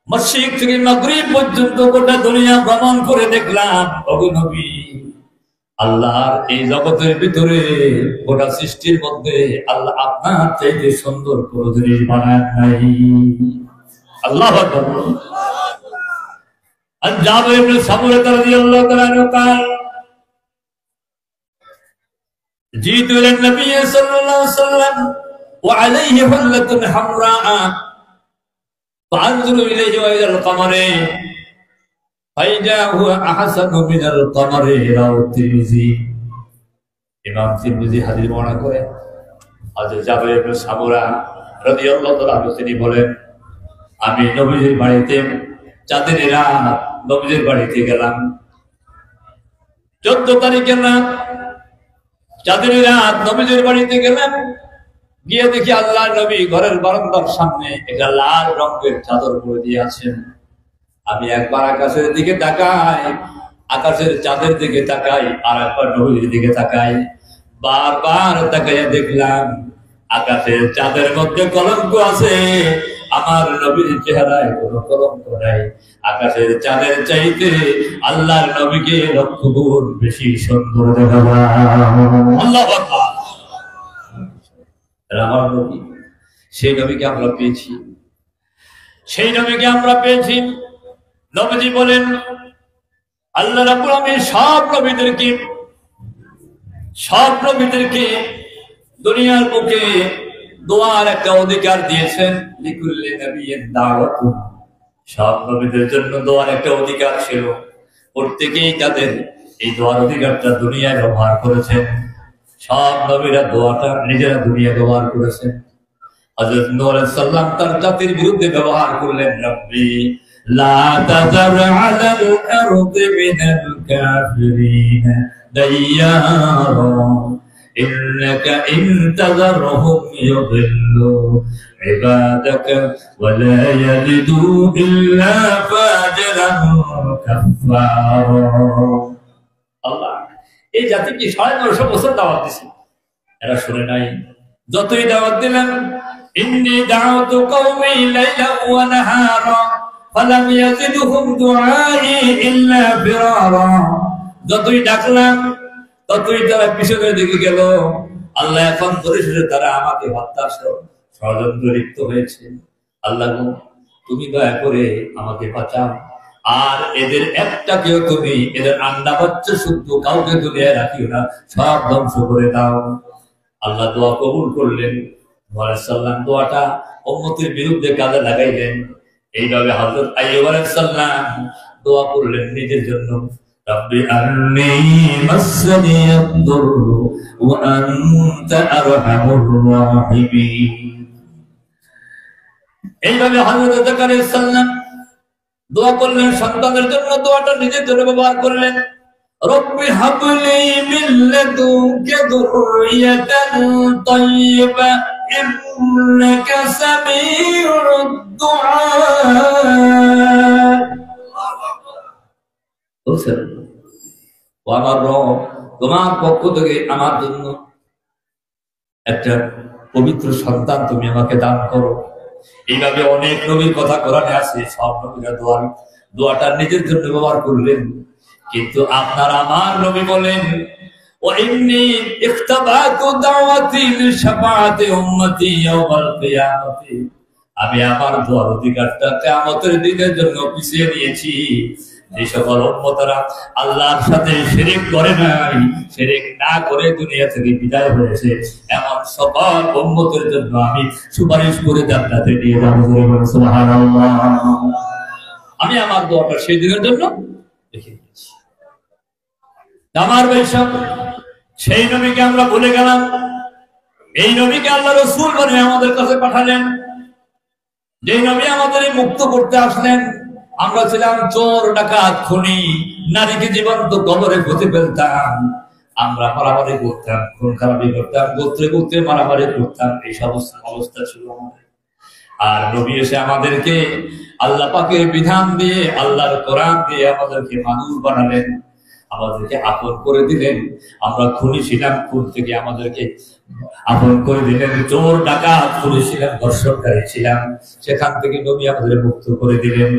মশরিক থেকে মাগরিব পর্যন্ত গোটা দুনিয়া ভ্রমণ করে দেখলাম, ওগো নবী, আল্লাহর এই জগতের ভিতরে গোটা সৃষ্টির মধ্যে আল্লাহ আপনার চাইতে সুন্দর কোন জিনিস বানায় নাই। আল্লাহু আকবার। আর জাবের ইবনে সামুরা রাদিয়াল্লাহু তাআলা আনহু قال جئت الى النبي صلى الله عليه وسلم وعليه حلة حمراء فانظر اليه والى القمر فإذا هو أحسن من القمر رواه الترمذي। ইমাম তিরমিজি হাদিস বর্ণনা করেন, হযরত জাবের ইবনে সামুরা রাদিয়াল্লাহু তাআলা তিনি বলেন, আমি নবীজির বাড়িতে চাঁদের রাত নবীজির বাড়িতে গেলাম। 14 তারিখের রাত চাঁদের রাত নবীজির বাড়িতে গেলাম। গিয়ে দেখি আল্লাহর নবী ঘরের বারান্দার সামনে একটা লাল রঙের চাদর পরে দিয়ে আছেন। আমি একবার আকাশের দিকে তাকাই, আকাশের চাঁদের দিকে তাকাই, আর একবার নবীর দিকে তাকাই। বারবার তাকাইয়া দেখলাম আকাশের চাঁদের মধ্যে কলঙ্ক আছে, আমার নবীর চেহারায় কোনো কলঙ্ক নাই। আকাশের চাঁদের চাইতে আল্লাহর নবীকে লক্ষ গুণ বেশি সুন্দর দেখা যায়। আল্লাহু আকবার। আমার নবী, সেই নবীকে আমরা পেয়েছি, সেই নবীকে আমরা পেয়েছি। নবীজি বলেন, আল্লাহ রাব্বুল আলামিন সব নবীদেরকে দুনিয়ার বুকে দোয়ার একটা অধিকার দিয়েছেন। লিকুল্লি নবিয়্যিন দাওয়াতু, সব নবীদের জন্য দোয়ার একটা অধিকার ছিল। প্রত্যেকেই তাদের এই দোয়ার অধিকারটা দুনিয়ায় ব্যবহার করেছেন। সব নবীরা দোয়াটা নিজেরা দুনিয়া ব্যবহার করেছেন। হযরত নূহ আলাইহিস সালাম তার জাতির বিরুদ্ধে ব্যবহার করলেন, রব্বি লা তাযার আলাল আরদি মিনাল কাফিরিন দাইয়ারা ইন্নাকা ইন তাযারহুম ইউদিল্লু ইবাদাকা ওয়া লা ইয়ালিদু ইল্লা ফাজিরান কাফফারা। আল্লাহ এই জাতিকে 950 বছর দাওয়াত দিয়েছে, এরা শুনে নাই। যতই দাওয়াত দিলেন, ইন্নী দাউতু কওমি লাইলান ওয়া নাহারা ফালাম ইয়াজিদহুম দুআই ইল্লা ফিরারা। যতই ডাকলাম ততই তারা পিছনের দিকে গেল। আল্লাহ এখন পরিশেষে তারা আমাকে হত্যার ষড়যন্ত্রে লিপ্ত হয়েছে। আল্লাহ, তুমি দয়া করে আমাকে বাঁচাও, আর এদের একটাকেও তুমি এদের আন্ডা বাচ্চা শুদ্ধ কাউকে দুনিয়ায় রাখিও না, সব ধ্বংস করে দাও। আল্লাহ দোয়া কবুল করলেন। আলাইহিস সালাম দোয়াটা উম্মতের বিরুদ্ধে কাজে লাগাইলেন। এইভাবে হযরত আইয়ুব আলাইহিস সালাম দোয়া করলেন নিজের জন্য, রব্বি আন্নী মাসসানিয়াদ-দুররু ওয়া আনতা আরহামুর রাহিমিন। এইভাবে হযরত যাকারিয়া আলাইহিস সালাম দোয়া করলেন সন্তানের জন্য, দোয়াটা নিজের জন্য ব্যবহার করলেন। রব্বি হাবলি মিন লাদুনকা যুররিয়াতান তাইয়্যিবা ইন্নাকা সামিউদ দুআ। বলছেন ও আমার রব, তোমার পক্ষ থেকে আমার জন্য একটা পবিত্র সন্তান তুমি আমাকে দান করো। এইভাবে অনেক নবীর কথা কোরআনে আছে, সব নবীরা দোয়াটা নিজের জন্য ব্যবহার করলেন। কিন্তু আপনার আমার নবী বলেন, ওয়া ইন্নী ইখতাবাতু দাওয়াতি লিশাফাআতি উম্মতি ইয়াওমাল কিয়ামাতি, আমি আমার দোয়ার অধিকারটা কিয়ামতের দিনের জন্য পিছিয়ে নিয়েছি। যে সকল উম্মতরা আল্লাহর সাথে শিরক করে নাই, শিরক না করে দুনিয়া থেকে বিদায় হয়েছে, এমন সকল উম্মতের জন্য আমি সুপারিশ করে জান্নাতে নিয়ে যাব। সুবহানাল্লাহ। আমি আমার দোয়াটা সেই দিনের জন্য রেখে দিয়েছি। আমার বৈশাখ সেই নবীকে আমরা ভুলে গেলাম। এই নবীকে আল্লাহ রাসূল বানিয়ে আমাদের কাছে পাঠালেন, যে নবী আমাদের মুক্ত করতে আসলেন। আমরা ছিলাম চোর, ডাকাত, খুনি, নারীকে জীবন্ত কবরে পুঁতে ফেলতাম, আমরা মারামারি করতাম, খুন খারাপি করতাম, গোত্রে গোত্রে মারামারি করতাম। এই সমস্ত অবস্থা ছিল আমাদের। আর নবী এসে আমাদেরকে আল্লাহ পাকের বিধান দিয়ে, আল্লাহর কোরআন দিয়ে আমাদেরকে মানুষ বানালেন, আমাদেরকে আপন করে দিলেন। আমরা খুনি ছিলাম, খুন থেকে আমাদেরকে আপন করে দিলেন। চোর, ডাকাত, খুনি ছিলাম, ধর্ষণকারী ছিলাম, সেখান থেকে নবী আমাদের মুক্ত করে দিলেন।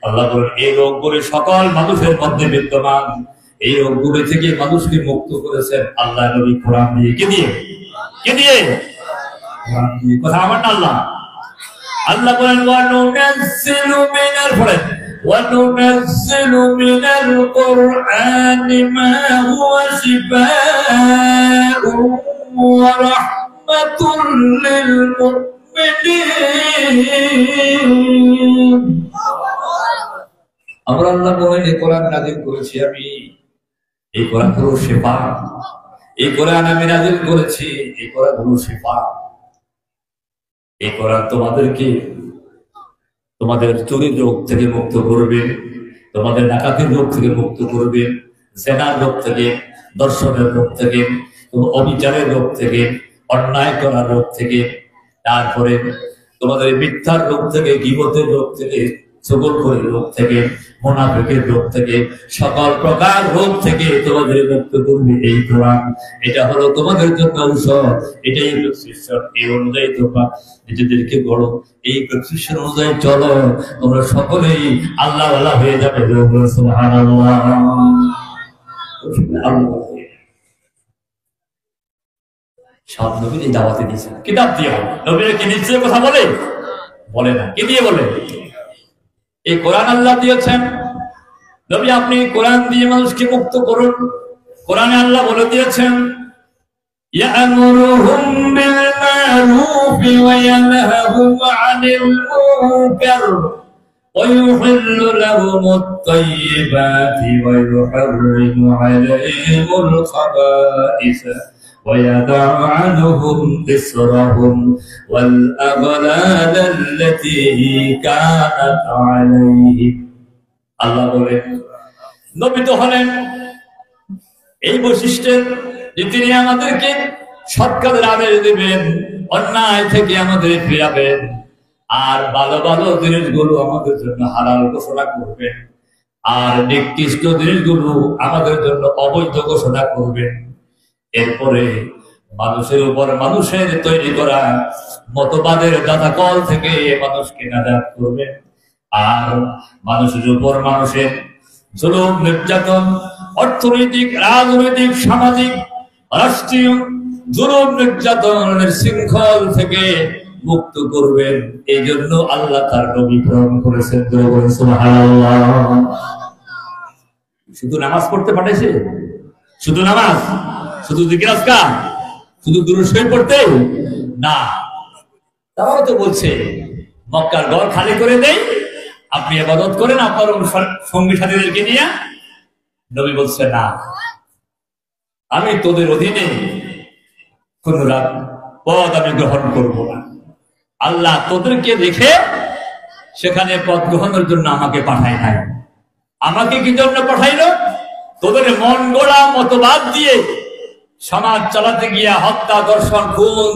আল্লাহ বলেন, এই রোগগুলি সকল মানুষের মধ্যে বিদ্যমান, এই রোগগুলি থেকে মানুষকে মুক্ত করেছেন আল্লাহ নবী কোরআন দিয়ে। কে দিয়ে? কে দিয়ে? কোরআন দিয়ে। কথা আমার না আল্লাহ। আল্লাহ বলেন, ওয়ানুনাজ্জিলু মিনাল পড়েন وَنُنَزِّلُ مِنَ الْقُرْآنِ مَا هُوَ شِفَاءٌ وَرَحْمَةٌ لِّلْمُؤْمِنِينَ। আমরা আল্লাহ বলেন, এই কোরআন নাযিল করেছি আমি, এই কোরআন হলো শিফা, এই কোরআন আমি নাযিল করেছি, এই কোরআন হলো শিফা। এই কোরআন তোমাদেরকে তোমাদের চুরির রোগ থেকে মুক্ত করবে, তোমাদের ডাকাতির রোগ থেকে মুক্ত করবে, জেনার রোগ থেকে, দর্শনের রোগ থেকে, অবিচারের রোগ থেকে, অন্যায় করার রোগ থেকে, তারপরে তোমাদের মিথ্যার রোগ থেকে, গীবতের রোগ থেকে, চগলখড়ির রোগ থেকে, মুনাফিকের রোগ থেকে, সকল প্রকার রোগ থেকে তোমাদের মুক্ত করবে এই কোরআন। এটা হলো তোমাদের জন্য ঔষধ, এটাই প্রেসক্রিপশন। এই অনুযায়ী তোমরা নিজেদেরকে গড়ো, এই প্রেসক্রিপশন অনুযায়ী চলো, তোমরা সকলেই আল্লাহওয়ালা হয়ে যাবে। সুবহানাল্লাহ। সব নবী এই দাওয়াতে দিয়েছেন, কিতাব দিয়ে। নবীরা কি নিশ্চয় কথা বলে? বলে না। কি দিয়ে বলে? এই কোরআন আল্লাহ দিয়েছেন। নবী আপনি কোরআন দিয়ে মানুষকে মুক্ত করুন। কোরআনে আল্লাহ বলে দিয়েছেন, ইয়া'মুরুহুম বিল মা'রুফি ওয়া ইয়ানহাহুম 'আনিল মুনকার ওয়া ইউহিল্লু লাহুমুত তাইয়্যিবাতি ওয়া ইউহাররিমু 'আলাইহিমুল খাবাইসা ويضع عنهم إصرهم والأغلال التي كانت عليهم। আল্লাহ বলেন, নবী তো হলেন এই বৈশিষ্ট্যের যে তিনি আমাদেরকে সৎ কাজের আদেশ দিবেন, অন্যায় থেকে আমাদের ফিরাবেন, আর ভালো ভালো জিনিসগুলো আমাদের জন্য হালাল ঘোষণা করবেন, আর নিকৃষ্ট জিনিসগুলো আমাদের জন্য অবৈধ ঘোষণা করবেন। এরপরে মানুষের উপর মানুষের তৈরি করা মতবাদের দাতাকল থেকে মানুষকে নাজাত করবেন, আর মানুষের উপর মানুষের জুলুম, নির্যাতন, অর্থনৈতিক, রাজনৈতিক, সামাজিক, রাষ্ট্রীয় জুলুম নির্যাতনের শৃঙ্খল থেকে মুক্ত করবেন। এই জন্য আল্লাহ তার নবী প্রেরণ করেছেন। সুবহানাল্লাহ। শুধু নামাজ পড়তে পাঠাইছে? শুধু নামাজ, শুধু জিকির আজকার, শুধু দুরূদ শরীফ পড়তে না। তারাও তো বলছে মক্কার ঘর খালি করে দেই, আপনি ইবাদত করেন আপনার সঙ্গী সাথীদেরকে নিয়ে। নবী বলছে না, আমি তোদের অধীনে কোন পদ আমি গ্রহণ করব না। আল্লাহ তোদেরকে রেখে সেখানে পদ গ্রহণের জন্য আমাকে পাঠায় নাই। আমাকে কি জন্য পাঠাইলো? তোদের মন গড়া মতবাদ দিয়ে সমাজ চালাতে গিয়া হত্যা, দর্শন, খুন,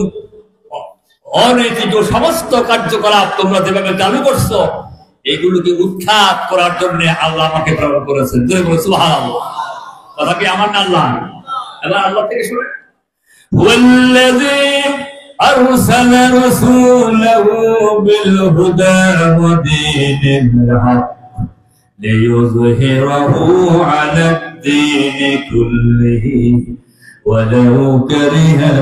অনৈতিক সমস্ত কার্যকলাপ তোমরা যেভাবে চালু করছো, এইগুলোকে উৎখাত করার জন্য আল্লাহ আমাকে প্রেরণ করেছেন। সুবহানাল্লাহ। কথা কি আমার না আল্লাহ? এবার আল্লাহ থেকে শুনে, ওয়াল্লাযী আরসালা রাসূলাহু বিল হুদা ওয়া দীনিল হক লিইয়ুযহিরাহু আলাদ দীনি কুল্লিহি ওয়ালাউ কারিহাল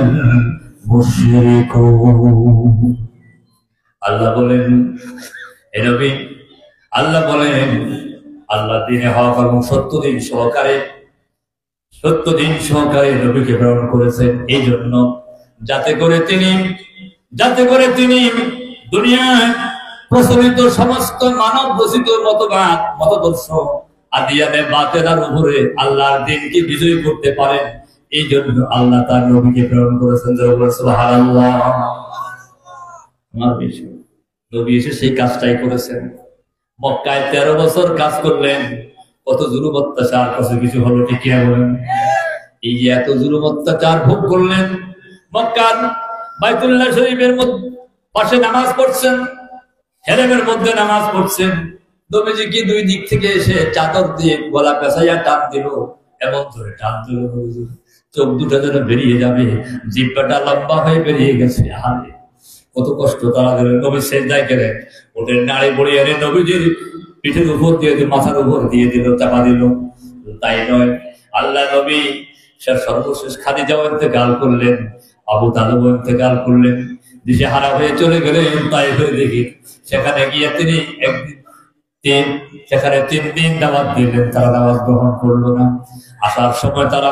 মুশরিকুন। আল্লাহ বলেন, হে নবী, আল্লাহ বলেন আল্লাহ দ্বীনে হক এবং সত্য দিন সহকারে নবীকে প্রেরণ করেছেন এই জন্য যাতে করে তিনি দুনিয়ায় প্রচলিত সমস্ত মানব রচিত মতবাদ, মতাদর্শ আদিয়ানে বাতেলার উপরে আল্লাহর দ্বীনকে বিজয় করতে পারেন। এই জন্য আল্লাহ তার নবীকে প্রেরণ করেছেন। সুবহানাল্লাহ। নবী এসে সেই কাজটাই করেছেন। মক্কায় 13 বছর কাজ করলেন, কত জুলুম অত্যাচার, কত কিছু হলো, ঠিক কিনা বলেন? এই যে এত জুলুম অত্যাচার ভোগ করলেন, মক্কার বাইতুল্লাহ শরীফের পাশে নামাজ পড়ছেন, হেরেমের মধ্যে নামাজ পড়ছেন। নবীজি কি দুই দিক থেকে এসে চাদর দিয়ে গলা পেঁচাইয়া টান দিল, এমন ধরে টান দিল চোখ দুটো যেন বেরিয়ে যাবে, জিহ্বাটা লম্বা হয়ে বেরিয়ে গেছে। আরে কত কষ্ট তারা দিলেন। নবী সেজদায় গেলেন, ওদের নাড়ি বড়িয়ে এনে নবীজির পিঠের উপর দিয়ে মাথার উপর দিয়ে দিল, চাপা দিল। তাই নয়, আল্লাহ নবী সর্বশেষ খাদিজাও ইন্তেকাল করলেন, আবু তালেবও ইন্তেকাল করলেন, দিশেহারা হয়ে চলে গেলেন তায়েফে। দেখি সেখানে গিয়ে তিনি সেখানে 3 দিন দাওয়াত দিলেন, তারা দাওয়াত গ্রহণ করলো না। আসার সময় তারা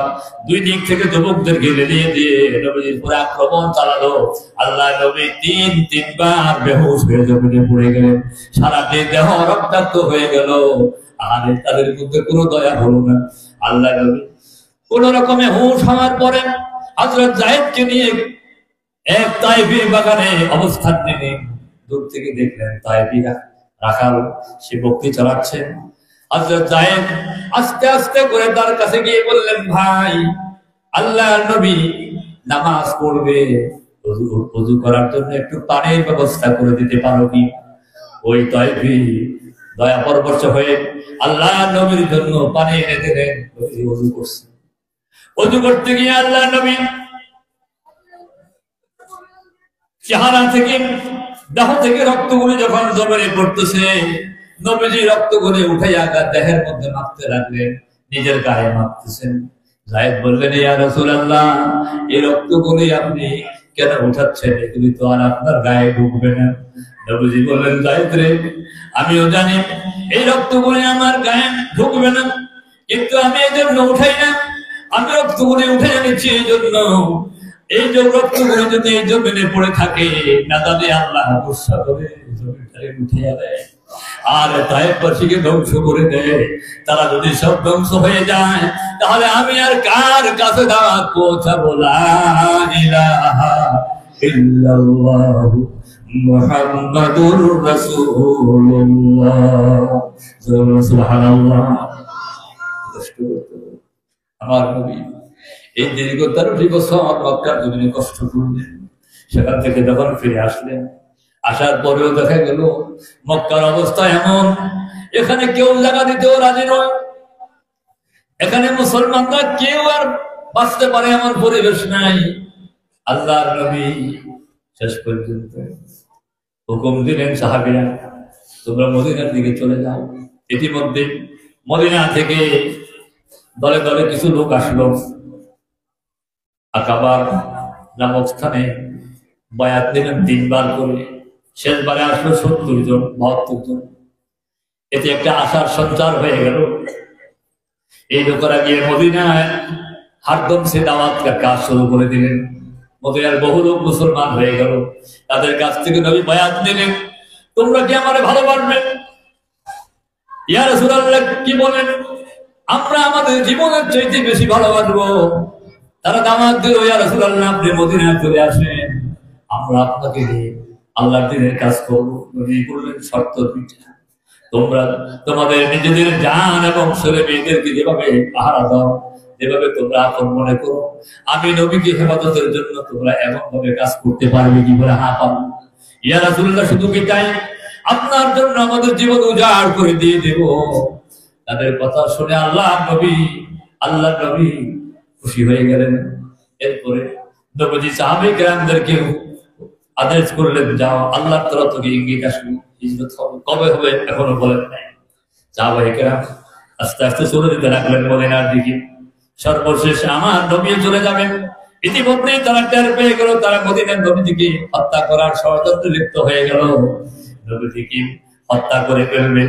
দুই দিক থেকে যুবকদেরকে লেলিয়ে দিয়ে নবীজির উপরে আক্রমণ চালালো। আল্লাহ নবী 3বার বেহুশ হয়ে জমিনে পড়ে গেলেন, সারা দেহ রক্তাক্ত হয়ে গেল। আর তাদের মধ্যে কোনো দয়া হলো না। আল্লাহ নবী কোন রকমে হুঁশ হওয়ার পরে হযরত যায়েদকে নিয়ে এক তায়েফী বাগানে অবস্থান নিলেন। দূর থেকে দেখলেন তায়েফীরা রাখাল, সে বকরি চালাচ্ছেন। হযরত যায়েদ আস্তে আস্তে করে তার কাছে গিয়ে বললেন, ভাই, আল্লাহর নবী নামাজ পড়বে, ওযু করার জন্য একটু পানির ব্যবস্থা করে দিতে পারো কি? ওই তায়েফী দয়া পরবশ হয়ে আল্লাহর নবীর জন্য পানি এনে দিলেন। ওযু করছেন। ওযু করতে গিয়ে আল্লাহর নবী চেহারা থেকে, দেহ থেকে রক্তগুলো যখন জমিনে পড়তেছে, নবীজি রক্তগুলো উঠাইয়া দেহের মধ্যে মাখতে লাগলেন, নিজের গায়ে মাখতেছেন। যায়েদ বললেন, ইয়া রাসূলুল্লাহ, এই রক্তগুলো আপনি কেন উঠাচ্ছেন? এগুলি তো আর আপনার গায়ে ঢুকবে না। নবীজি বললেন, যায়েদ রে, আমিও জানি এই রক্তগুলো আমার গায়ে ঢুকবে না, কিন্তু আমি এই জন্য উঠাই না। আমি রক্তগুলো উঠে এনেছি এই জন্য, এই যে রক্তগুলো যদি এই জমিনে পড়ে থাকে, না জানি আল্লাহ গুসা করে জমিনটাকে উঠিয়ে দেয় আর তায়েফবাসীকে ধ্বংস করে দেয়। তারা যদি সব ধ্বংস হয়ে যায়, তাহলে আমি আর কার কাছে দাওয়াত পৌঁছাবো? লা ইলাহা ইল্লাল্লাহু মুহাম্মাদুর রাসূলুল্লাহ। সুবহানাল্লাহ। আমার নবী এই দীর্ঘ 13 বছর মক্কার জমিনে কষ্ট করলেন। সেখান থেকে যখন ফিরে আসলেন, আসার পরেও দেখা গেল মক্কার অবস্থা এমন, এখানে কেউ জায়গা দিতেও রাজি নয়। এখানে মুসলমানরা কেউ আর বাঁচতে পারে এমন পরিবেশ নাই। আল্লাহর নবী শেষ পর্যন্ত হুকুম দিলেন, সাহাবীরা তোমরা মদিনার দিকে চলে যাও। ইতিমধ্যে মদিনা থেকে দলে দলে কিছু লোক আসলো। আকাবা নামক স্থানে বায়াত নিলেন 3 বার করে, শেষবারে আসলো 70 জন 72 জন। এতে একটা আশার সঞ্চার হয়ে গেল। এই লোকেরা গিয়ে মদিনায় হারদম সে দাওয়াতের কাজ শুরু করে দিলেন। মদিনার বহু লোক মুসলমান হয়ে গেল। তাদের কাছ থেকে নবী বায়াত নিলেন, তোমরা কি আমারে ভালোবাসবে? ইয়া রাসূলুল্লাহ কি বলেন? আমরা আমাদের জীবনের চাইতে বেশি ভালোবাসবো। তারা দাওয়াত দিল, ইয়া রাসূলুল্লাহ আপনি মদিনায় চলে আসেন, আমরা আপনাকে নিয়ে আল্লাহর দ্বীনের কাজ করব। নবী বললেন, শর্ত দুইটা, তোমরা তোমাদের নিজেদের জান এবং ছেলে মেয়েদেরকে যেভাবে পাহারা দাও, যেভাবে তোমরা আপন মনে করো, আমি নবীকে হেফাজতের জন্য তোমরা এমন ভাবে কাজ করতে পারবে কি? বলে, হ্যাঁ পারবো। ইয়া রাসূলুল্লাহ শুধু কি তাই? আপনার জন্য আমাদের জীবন উজাড় করে দিয়ে দেব। তাদের কথা শুনে আল্লাহ নবী খুশি হয়ে গেলেন। এরপরে নবীজি সাহাবায়ে কেরামদেরকে আদেশ করলেন, যাও, আল্লাহর তরফ থেকে ইঙ্গিত আসবে, হিজরত হবে। কবে হবে এখনো বলেন নাই। সাহাবায়ে কেরাম আস্তে আস্তে চলে যেতে লাগলেন মদিনার দিকে। সর্বশেষ আমার নবী চলে যাবেন। ইতিমধ্যেই তারা টের পেয়ে গেল, তারা মদিনার নবীজিকে হত্যা করার ষড়যন্ত্রে লিপ্ত হয়ে গেল। নবীজিকে হত্যা করে ফেলবে,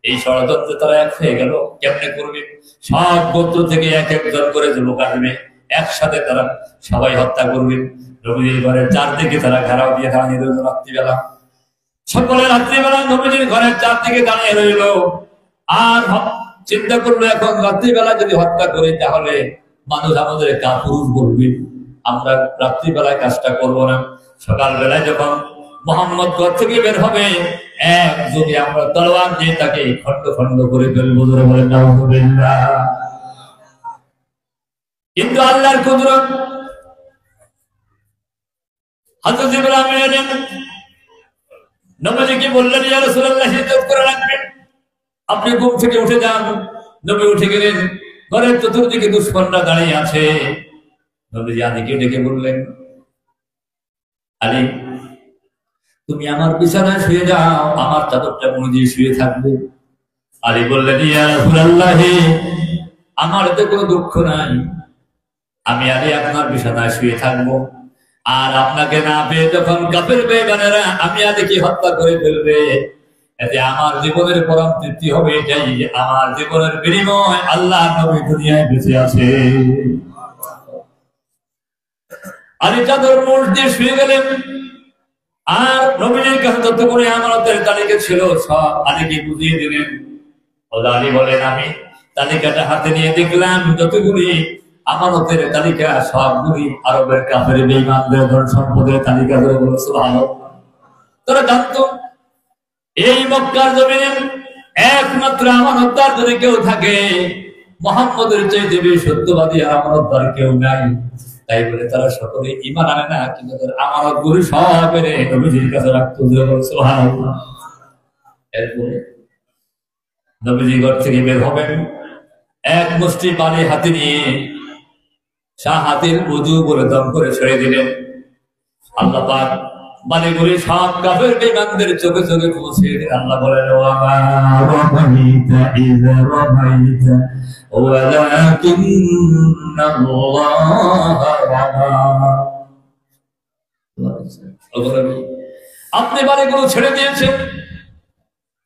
এই ষড়যন্ত্রে তারা এক হয়ে গেল। কেমনে করবে? সব গোত্র থেকে এক একজন করে যুবক আসবে, একসাথে তারা সবাই হত্যা করবে। নবীজির ঘরের চারদিকে তারা ঘেরাও দিয়ে দাঁড়িয়ে রইল। রাত্রিবেলা, সকলে রাত্রিবেলা নবীজির ঘরের চারদিকে দাঁড়িয়ে রইল। আর চিন্তা করলো, এখন রাত্রিবেলা যদি হত্যা করি তাহলে মানুষ আমাদের কাপুরুষ বলবে, আমরা রাত্রিবেলায় কাজটা করবো না। সকালবেলায় যখন মোহাম্মদ ঘর থেকে বের হবে, এক যদি আমরা তলোয়ার দিয়ে তাকে খন্ড খন্ড করে ফেলবো। বলেন নাউযুবিল্লাহ। কিন্তু আল্লাহর কুদরত, হযরত ইব্রাহিম এলেন, নবীজিকে বললেন, ইয়া রাসূলুল্লাহ হিজরত করে রাখবেন, আপনি ঘুম থেকে উঠে যান। নবী উঠে গেলেন। ঘরের চতুর্দিকে দুশমনরা দাঁড়িয়ে আছে। নবীজি আলীকে ডেকে বললেন, আলী, তুমি আমার বিছানায় শুয়ে যাও, আমার চাদরটা মুড়ি দিয়ে শুয়ে থাকবে। আলী বললেন, ইয়া রাসূলুল্লাহ, আমার এতে কোনো দুঃখ নাই, আমি আলী আপনার বিছানায় শুয়ে থাকবো। আর আপনাকে না পেয়ে যখন কাফের বেঈমানেরা আমি আলীকে হত্যা করে ফেলবে, এতে আমার জীবনের পরম তৃপ্তি হবে। এটাই আমার জীবনের বিনিময়, আল্লাহ নবী দুনিয়ায় বেঁচে আছে। আলী চাদর মুড়ি দিয়ে শুয়ে গেলেন। আর নবীজির কাছে যত করে আমানতের তালিকা ছিল সব আলীকে বুঝিয়ে দিলেন। আলী বলেন, আমি তালিকাটা হাতে নিয়ে দেখলাম, যতগুলি আমানতের তালিকা সবগুলি আরবের কাফের বেঈমানদের ধন সম্পদের তালিকা করে। বলে সুবহানাল্লাহ। তারা জানতো এই মক্কার জমিনে একমাত্র আমানতদার যদি কেউ থাকে, মুহাম্মদের চাইতে বেশি সত্যবাদী আমানতদার কেউ নাই। তাই বলে তারা সকলে ঈমান আনে না, কিন্তু তাদের আমানতগুলি সব এনে নবীজির কাছে রাখতো। সুবহানাল্লাহ। এরপরে নবীজি ঘর থেকে বের হবেন, এক মুষ্টি পানি হাতে নিয়ে শাহ হাতির উযু করে দম করে ছেড়ে দিলেন। আল্লাহ পাক বালিগুলি সব কাফের বেঈমানদের চোখে চোখে পৌঁছে দিলেন। আল্লাহ বলেন, ওয়া মা রামাইতা ইযা রামাইতা ওয়ালাকিন্নাল্লাহা রামা। আপনি বালিগুলো ছেড়ে দিয়েছেন,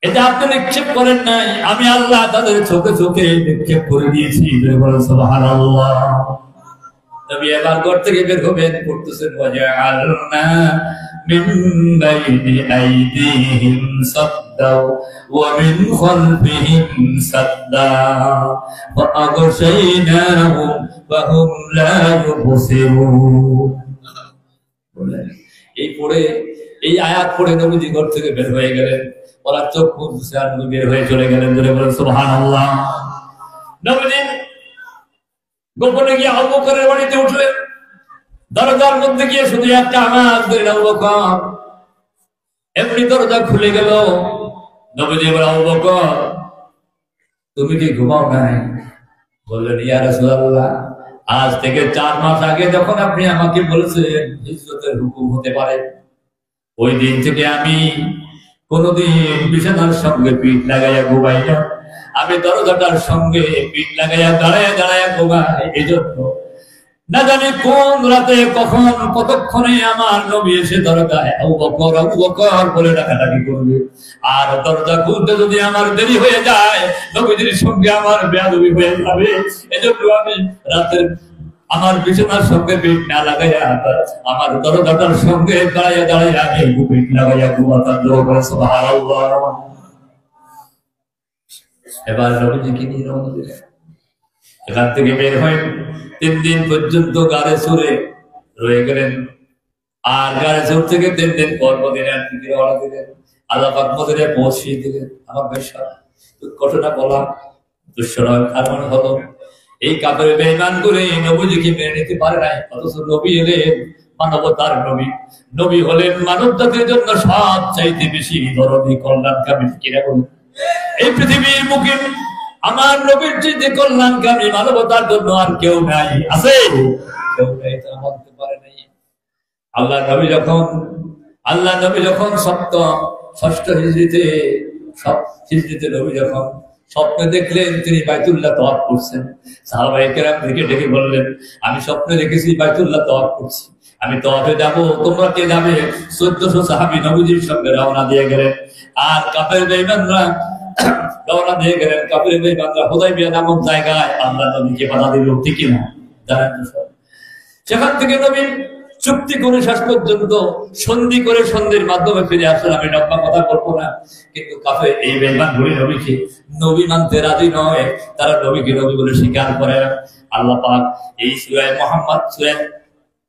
এটা আপনি নিক্ষেপ করেন নাই, আমি আল্লাহ তাদের চোখে চোখে নিক্ষেপ করে দিয়েছি। সুবহানাল্লাহ। নবী এবার ঘর থেকে বের হবেন, পড়তেছেন, ওয়াজআলনা মিন বাইনি আইদিহিম সাদ্দা ওয়া মিন খালফিহিম সাদ্দা ওয়া আগশাইনাহুম ফাহুম লা ইউবসিরুন। এই আয়াত পড়ে নবীজি ঘর থেকে বের হয়ে গেলেন। ওরা চোখ মুছে আর বের হয়ে চলে গেলেন। ধরে বলেন সুবহানাল্লাহ। নবীজি গোপনে গিয়ে আবু বকরের বাড়িতে উঠলেন। দরজার মধ্যে গিয়ে শুধু একটা আওয়াজ দিলেন, আবু বকর। এমনি দরজা খুলে গেল। নবীজি বলেন, আবু বকর, তুমি কি ঘুমাও নাই? বললেন, ইয়া রাসূলুল্লাহ, আজ থেকে 4 মাস আগে যখন আপনি আমাকে বলেছেন হিজরতের হুকুম হতে পারে, ওই দিন থেকে আমি কোনদিন বিছানার সঙ্গে পিঠ লাগাইয়া ঘুমাই না। আমি দরজাটার সঙ্গে পিঠ লাগাইয়া দাঁড়ায় দাঁড়ায় ঘুমাই। এই জন্য না জানি কোন রাতে কখন কতক্ষণে আমার নবী এসে দরজায় আবু বকর বলে ডাকাডাকি করবে, আর দরজা খুলতে যদি আমার দেরি হয়ে যায় নবীজির সঙ্গে আমার বেয়াদবি হয়ে যাবে। এজন্য আমি রাতের আমার বিছানার সঙ্গে পিঠ না লাগাইয়া আমার দরজাটার সঙ্গে দাঁড়াইয়া দাঁড়াইয়া আমি পিঠ লাগাইয়া ঘুমাতাম। সুবহানাল্লাহ। এবার নবীজিকে নিয়ে রওনা দিলেন। এখান থেকে বের হয়ে 3 দিন পর্যন্ত গাড়ে সুরে রয়ে গেলেন। আর গাড়ে সুর থেকে 3 দিন পর মদিনার দিকে রওনা দিলেন। আল্লাহ পাক মদিনায় পৌঁছিয়ে দিলেন। আমার বেশা ঘটনা বলা দুঃসরয় কারণ হলো এই কাপের বেঈমান করে নবীজিকে মেনে নিতে পারে নাই, অথচ নবী এলেন মানবতার নবী। নবী হলেন মানব জাতির জন্য সবচাইতে বেশি দরদি কল্যাণকামী। কিনা বলুন, এই পৃথিবীর মুখে আমার নবীর যে কল্যাণকামী মানবতার জন্য আর কেউ নাই। আছে কেউ নাই, তা মানতে পারে নাই। আল্লাহ নবী যখন ষষ্ঠ হিজরিতে নবী যখন স্বপ্নে দেখলেন তিনি বাইতুল্লাহ তওয়াফ করছেন, সাহাবায়ে কেরাম ডেকে বললেন, আমি স্বপ্নে দেখেছি বাইতুল্লাহ তওয়াফ করছি, আমি তওয়াফে যাব, তোমরা কে যাবে? 1400 সাহাবী নবীজির সঙ্গে রওনা দিয়ে গেলেন। আর কাফের বেঈমানরা রওনা দিয়ে গেলেন। কাফের বেঈমানরা হুদায়বিয়া নামক জায়গায় আল্লাহ নবীকে বাধা দিল। ঠিক কি না? সেখান থেকে নবী চুক্তি করে শেষ পর্যন্ত সন্ধি করে সন্ধির মাধ্যমে ফিরে আসলেন। আমি লম্বা কথা বলবো না, কিন্তু কাফের এই বেঈমানগুলি নবীকে নবী মানতে রাজি নয়। তারা নবীকে নবী বলে স্বীকার করে। আল্লাহ পাক এই সূরা মুহাম্মদ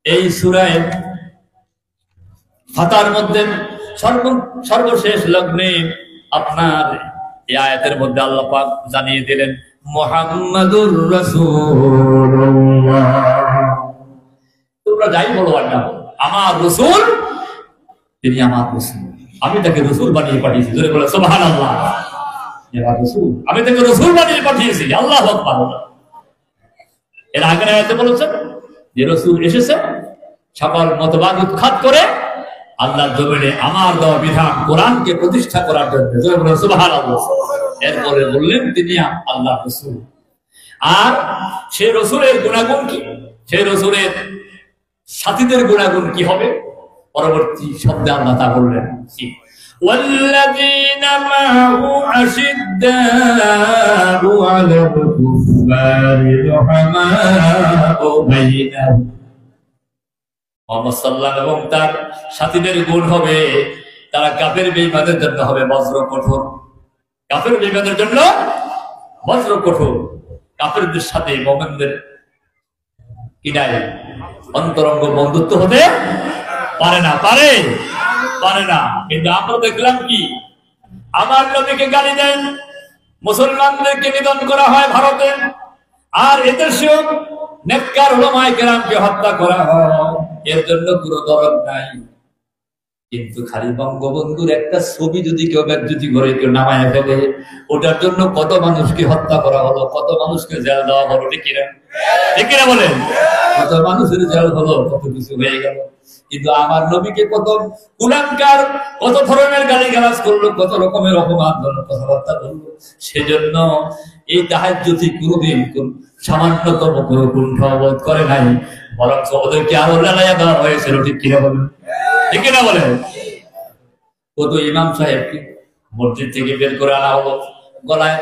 এই সূরা ফাতার মধ্যে সর্বশেষ লগ্নে আপনার এই আয়াতের মধ্যে আল্লাহ পাক জানিয়ে দিলেন মুহাম্মাদুর রাসূলুল্লাহ। তোমরা যাই বলো আর না বলো, আমার রাসূল তিনি আমার রাসূল, আমি তাকে রাসূল বানিয়ে পাঠিয়েছি। জোরে বলো সুবহানাল্লাহ। আমার রাসূল, আমি তাকে রাসূল বানিয়ে পাঠিয়েছি। আল্লাহু আকবার। এর আগের আয়াতে বলেছেন যে রাসূল এসেছে সকল মতবাদ উৎখাত করে আল্লাহর জমিনে আমার দেওয়া বিধান কোরআনকে প্রতিষ্ঠা করার জন্য। জোরে বলো সুবহানাল্লাহ। এরপরে বললেন তিনি আল্লাহর রাসূল। আর সেই রাসূলের গুণাগুণ কি, সেই রাসূলের সাথীদের গুণাগুণ কি হবে, পরবর্তী শব্দে আল্লাহ তা বললেন। والذين معه أشداء على الكفار رحماء بينهم। মুহাম্মদ সাল্লাল্লাহু এবং তার সাথীদের গুণ হবে তারা কাফের বেঈমানদের জন্য হবে বজ্র কঠোর। কাফের বেঈমানদের জন্য বজ্র কঠোর। কাফেরদের সাথে মুমিনদের কিনায় অন্তরঙ্গ বন্ধুত্ব হতে পারে না, পারে না। কিন্তু আমরা দেখলাম কি, আমার নবীকে গালি দেন, মুসলমানদেরকে নিধন করা হয় ভারতে, আর এদেশেও নেককার উলামায়ে কেরামকে হত্যা করা হয়। এর জন্য কোনো দরদ নাই। কিন্তু খালি বঙ্গবন্ধুর একটা ছবি যদি কেউ ব্যাজ্যোতি করে কেউ নামায় ফেলে, ওটার জন্য কত মানুষকে হত্যা করা হলো, কত মানুষকে জেল দেওয়া হলো। ঠিক কিনা বলেন? কত মানুষের জেল হলো, কত কিছু হয়ে গেল। কিন্তু আমার নবীকে কত কুলাঙ্কার, কত ধরনের গালিগালাজ করলো, কত রকমের অপমানজনক কথাবার্তা বললো। সেজন্য এই তাহাজ্জুদি কোনদিন সামান্যতম কোনো কুণ্ঠাবোধ করে নাই, বরং ওদেরকে আরো লেলাইয়া দেওয়া হয়েছিল। ঠিক কিনা বলেন? ঠিক কিনা বলেন? কত ইমাম সাহেবকে মসজিদ থেকে বের করে আনা হলো, গলায়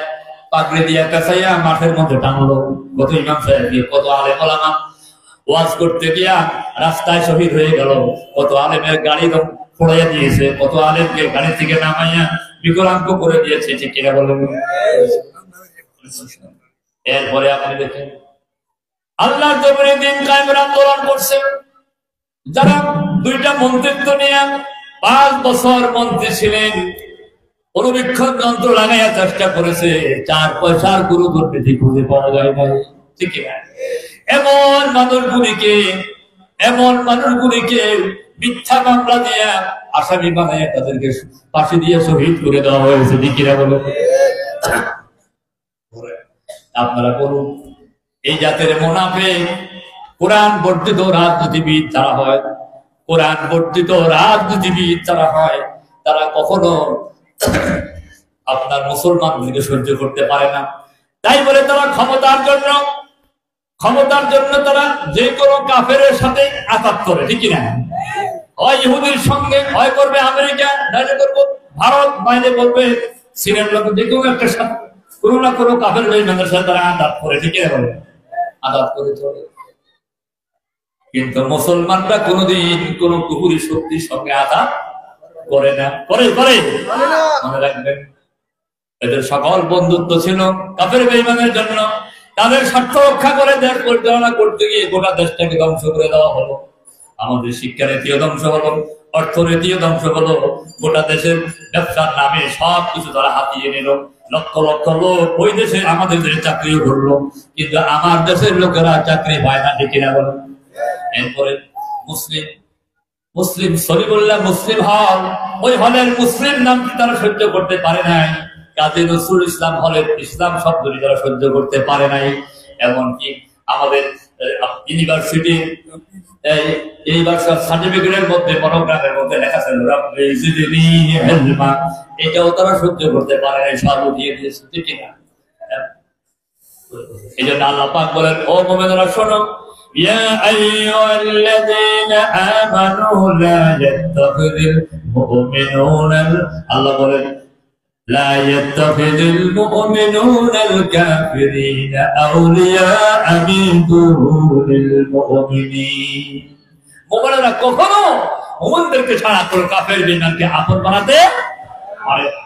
পাগড়ি দিয়ে পেঁচাইয়া মাঠের মধ্যে টানলো। কত ইমাম সাহেবকে, কত আলেম ওলামা ওয়াজ করতে গিয়া রাস্তায় শহীদ হয়ে গেল। কত আলেমের গাড়ি পড়াইয়া দিয়েছে, কত আলেমকে গাড়ি থেকে নামাইয়া বিকলাঙ্গ করে দিয়েছে। ঠিক কিনা বলেন? এরপরে আপনি দেখেন আল্লাহর জমিনে দিন কায়েমের আন্দোলন করছে যারা 2টা মন্ত্রিত্ব নিয়ে 5 বছর মন্ত্রী ছিলেন, অনুবীক্ষণ যন্ত্র লাগাইয়া চেষ্টা করেছে, 4 পয়সার কোনো দুর্নীতি খুঁজে পাওয়া যায় নাই। ঠিক না? এমন মানুষগুলিকে মিথ্যা মামলা দিয়ে আসামি বানাইয়া তাদেরকে ফাঁসি দিয়ে শহীদ করে দেওয়া হয়েছে। দিকিরা বলে আপনারা বলুন, এই জাতের মুনাফিক কোরআন বর্ধিত রাজনীতিবিদ যারা হয়, কোরআন বর্ধিত রাজনীতিবিদ যারা হয়, তারা কখনো আপনার মুসলমানদেরকে সহ্য করতে পারে না। তাই বলে তারা ক্ষমতার জন্য ক্ষমতার জন্য তারা যে কোনো কাফেরের সাথে আঘাত করে, ঠিক না? হয় ইহুদির সঙ্গে, হয় করবে আমেরিকা, নাইলে করবো ভারত, নাইলে করবে চীনের লোক, যে কোনো একটা সাথে কোনো না কোনো কাফের বেঈমানের সাথে তারা আঘাত করে, ঠিক না? বলে আঘাত করে চলে। কিন্তু মুসলমানরা কোনোদিন কোন কুফরি শক্তির সঙ্গে আঘাত করে না। করে করে মনে রাখবেন, এদের সকল বন্ধুত্ব ছিল কাফের বেঈমানের জন্য। তাদের স্বার্থ রক্ষা করে দেশ পরিচালনা করতে গিয়ে গোটা দেশটাকে ধ্বংস করে দেওয়া হলো। আমাদের শিক্ষানীতিও ধ্বংস হলো, অর্থনীতিও ধ্বংস হলো, গোটা দেশের ব্যবসার নামে সবকিছু তারা হাতিয়ে নিল। লক্ষ লক্ষ লোক ওই দেশে আমাদের দেশে চাকরিও করলো, কিন্তু আমার দেশের লোকেরা চাকরি পায় না, ঠিক না বলো? এরপরে মুসলিম মুসলিম সলিমুল্লাহ মুসলিম হল, ওই হলের মুসলিম নামটি তারা সহ্য করতে পারে নাই। কাজী নজরুল ইসলাম হলের ইসলাম শব্দটি তারা সহ্য করতে পারে নাই। এমনকি আমাদের ইউনিভার্সিটি সার্টিফিকেটের মধ্যে, মনোগ্রামের মধ্যে লেখা ছিল এটাও তারা সহ্য করতে পারে নাই, সব উঠিয়ে দিয়েছে, ঠিক না? এই জন্য আল্লাহ পাক বলেন, ও মুমিনরা শোনো, يا أيها الذين آمنوا لا يتخذ المؤمنون الله بولن لا يتخذ المؤمنون الكافرين أولياء من دون المؤمنين মুমিনরা কখনো মুমিনদেরকে ছাড়া কোনো কাফের বেঈমানকে আপন বানাতে পারে না।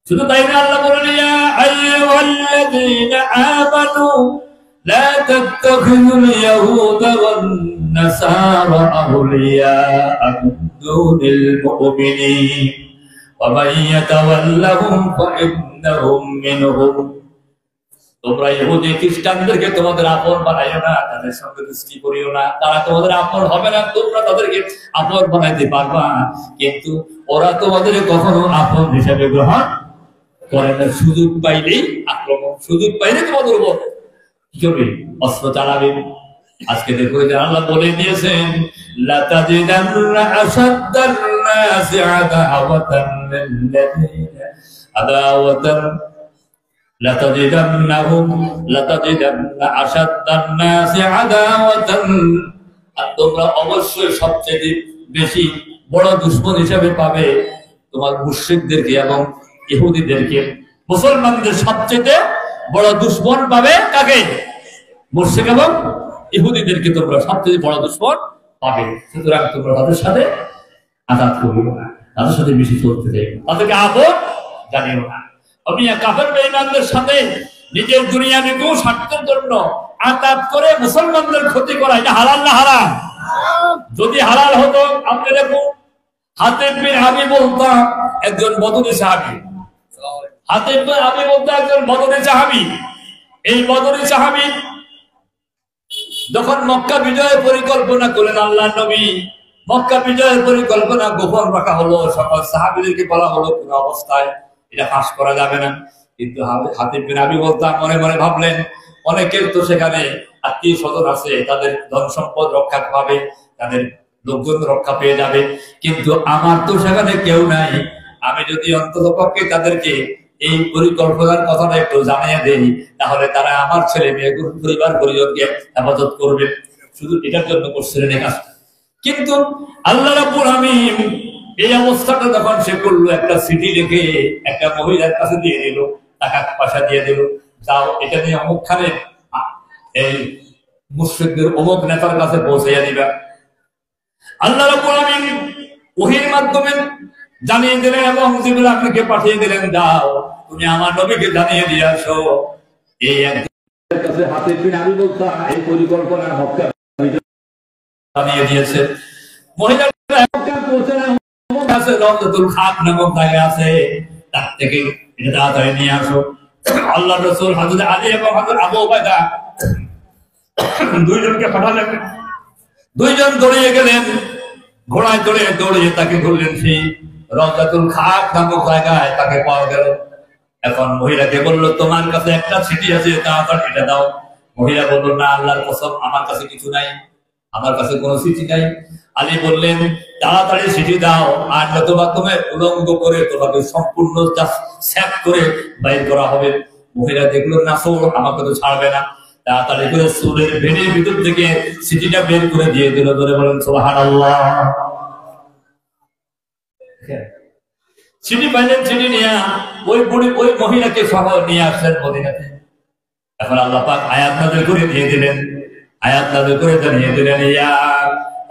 শুধু তাই না, আল্লাহ বলেন ইয়া আইয়ুহাল্লাযীনা আমানু لا تتخذوا اليهود والنصارى أولياء من دون المؤمنين ومن يتولهم فإنهم منهم তোমরা ইহুদি খ্রিস্টানদেরকে তোমাদের আপন বানাইও না, তাদের সঙ্গে দোস্তি করিও না, তারা তোমাদের আপন হবে না, তোমরা তাদেরকে আপন বানাইতে পারবা, কিন্তু ওরা তোমাদের কখনো আপন হিসাবে গ্রহণ করে না। সুযোগ পাইলেই আক্রমণ, সুযোগ পাইলে তোমাদের উপর কি করবে? অস্ত্র চালাবে। আজকে দেখো আল্লাহ বলে দিয়েছেন, লাতাজিদান্না আশাদ্দান নাসি আদাওয়াতান লিল্লাযীনা আদাওয়াতান লাতাজিদান্না আশাদ্দান নাসি আদাওয়াতান, আর তোমরা অবশ্যই সবচেয়ে বেশি বড় দুশমন হিসেবে পাবে তোমার মুশরিকদেরকে এবং ইহুদিদেরকে। মুসলমানদের সবচেয়ে বড় দুশমন পাবে কাকে? মুশরিক এবং ইহুদিদেরকে তোমরা সবচেয়ে বড় দুশমন পাবে। সুতরাং তোমরা তাদের সাথে আঘাত করিও না, তাদের সাথে বেশি চলতে চাই, তাদেরকে আপন জানিও না। আপনি কাফের বেঈমানদের সাথে নিজের দুনিয়াবি স্বার্থের জন্য আঘাত করে মুসলমানদের ক্ষতি করা, এটা হালাল না হারাম? যদি হালাল হতো, আপনি দেখুন হাতিব বিন আবি বলতা একজন বদরি সাহাবী, হাতিব বিন আবি বলতা একজন বদরি সাহাবী। এই বদরি সাহাবী যখন মক্কা বিজয়ের পরিকল্পনা করলেন আল্লাহর নবী, মক্কা বিজয়ের পরিকল্পনা গোপন রাখা হলো, সকল সাহাবীদেরকে বলা হলো কোন অবস্থায় এটা ফাঁস করা যাবে না। কিন্তু হাতিব বিন আবি বলতা মনে মনে ভাবলেন, অনেকের তো সেখানে আত্মীয় স্বজন আছে, তাদের ধন সম্পদ রক্ষা পাবে, তাদের লোকজন রক্ষা পেয়ে যাবে, কিন্তু আমার তো সেখানে কেউ নাই। আমি যদি অন্ততপক্ষে তাদেরকে এই পরিকল্পনার কথাটা একটু জানিয়ে দেই, তাহলে তারা আমার ছেলে মেয়ে পরিবার পরিজনকে হেফাজত করবে। শুধু এটার জন্য করছিলেন এই কাজটা। কিন্তু আল্লাহ রাব্বুল আমিন এই অবস্থাটা যখন সে করলো, একটা চিঠি লিখে একটা মহিলার কাছে দিয়ে দিল, টাকা পয়সা দিয়ে দিল, যাও এটা নিয়ে অমুক খানে এই মুশরিকদের অমুক নেতার কাছে পৌঁছাইয়া দিবা। আল্লাহ রাব্বুল আমিন ওহীর মাধ্যমে জানিয়ে দিলেন এবং জিবরিল আপনাকে পাঠিয়ে দিলেন, যাও তুমি আমার নবীকে জানিয়ে দিয়ে আসো। এই একজনের কাছে হাতিব বিন আবি বলতা এই পরিকল্পনা মক্কা জানিয়ে দিয়েছে। মহিলাটা মক্কা পৌঁছে না, কাছে রওজাতুল খাক নামক জায়গা আছে, তার থেকে এটা তাড়াতাড়ি নিয়ে আসো। আল্লাহর রাসূল হযরত আলী এবং হযরত আবু উবাইদা দুইজনকে পাঠালেন। দুইজন দৌড়িয়ে গেলেন, ঘোড়ায় চড়ে দৌড়িয়ে তাকে ধরলেন সেই রওজাতুল খাক নামক জায়গায়, তাকে পাওয়া গেল। এখন মহিলাকে বলল, তোমার কাছে একটা চিঠি আছে, তাড়াতাড়ি এটা দাও। মহিলা বলল, না আল্লাহর কসম আমার কাছে কিছু নাই, আমার কাছে কোনো চিঠি নাই। আলী বললেন, তাড়াতাড়ি চিঠি দাও, আর নতুবা তোমার উলঙ্গ করে তোমাকে সম্পূর্ণ স্যাক করে বাইর করা হবে। মহিলা দেখলো, না আমাকে তো ছাড়বে না। তাড়াতাড়ি করে চুলের ভেড়ির ভিতর থেকে সিটিটা বের করে দিয়ে দিল। ধরে বলেন সুবহানাল্লাহ। সিটি পাইলেন, সিটি নিয়ে ওই বুড়ি ওই মহিলাকে সহ নিয়ে আসলেন মদিনাতে। এখন আল্লাহ পাক আয়াত নাযিল করে দিয়ে দিলেন, আয়াত নাযিল করে জানিয়ে দিলেন, ইয়া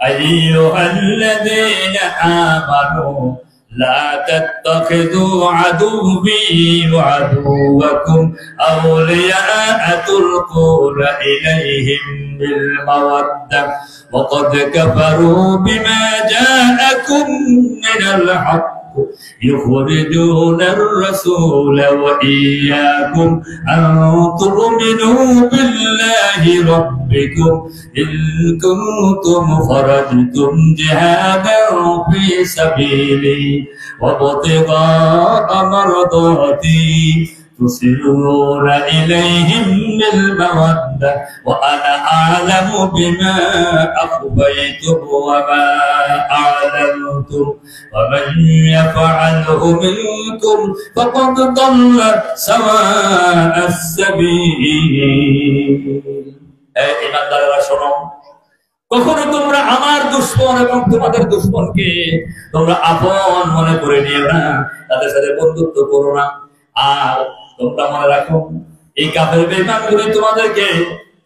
আইয়ুহাল্লাযীনা আমানু লা তাত্তাখিযু আদুওয়ি ওয়া আদুওয়াকুম আওলিয়া তুলকুনা ইলাইহিম বিল মাওয়াদ্দাহ ওয়া ক্বাদ কাফারু বিমা জাআকুম মিনাল হক يخرجون الرسول وإياكم أن تؤمنوا بالله ربكم إن كنتم خرجتم جهادا في سبيلي وابتغاء مرضاتي تسرون إليهم بالمودة وأنا أعلم بما أخفيتم وما أعلنتم ومن يفعله منكم فقد ضل سواء السبيل। ইমানদাররা শোনো, কখনো তোমরা আমার দুশমন এবং তোমাদের দুশমনকে তোমরা আপন মনে করে নিও না, তাদের সাথে বন্ধুত্ব করো না। আর তোমরা মনে রাখো, এই কাফের বেঈমানগুলো তোমাদেরকে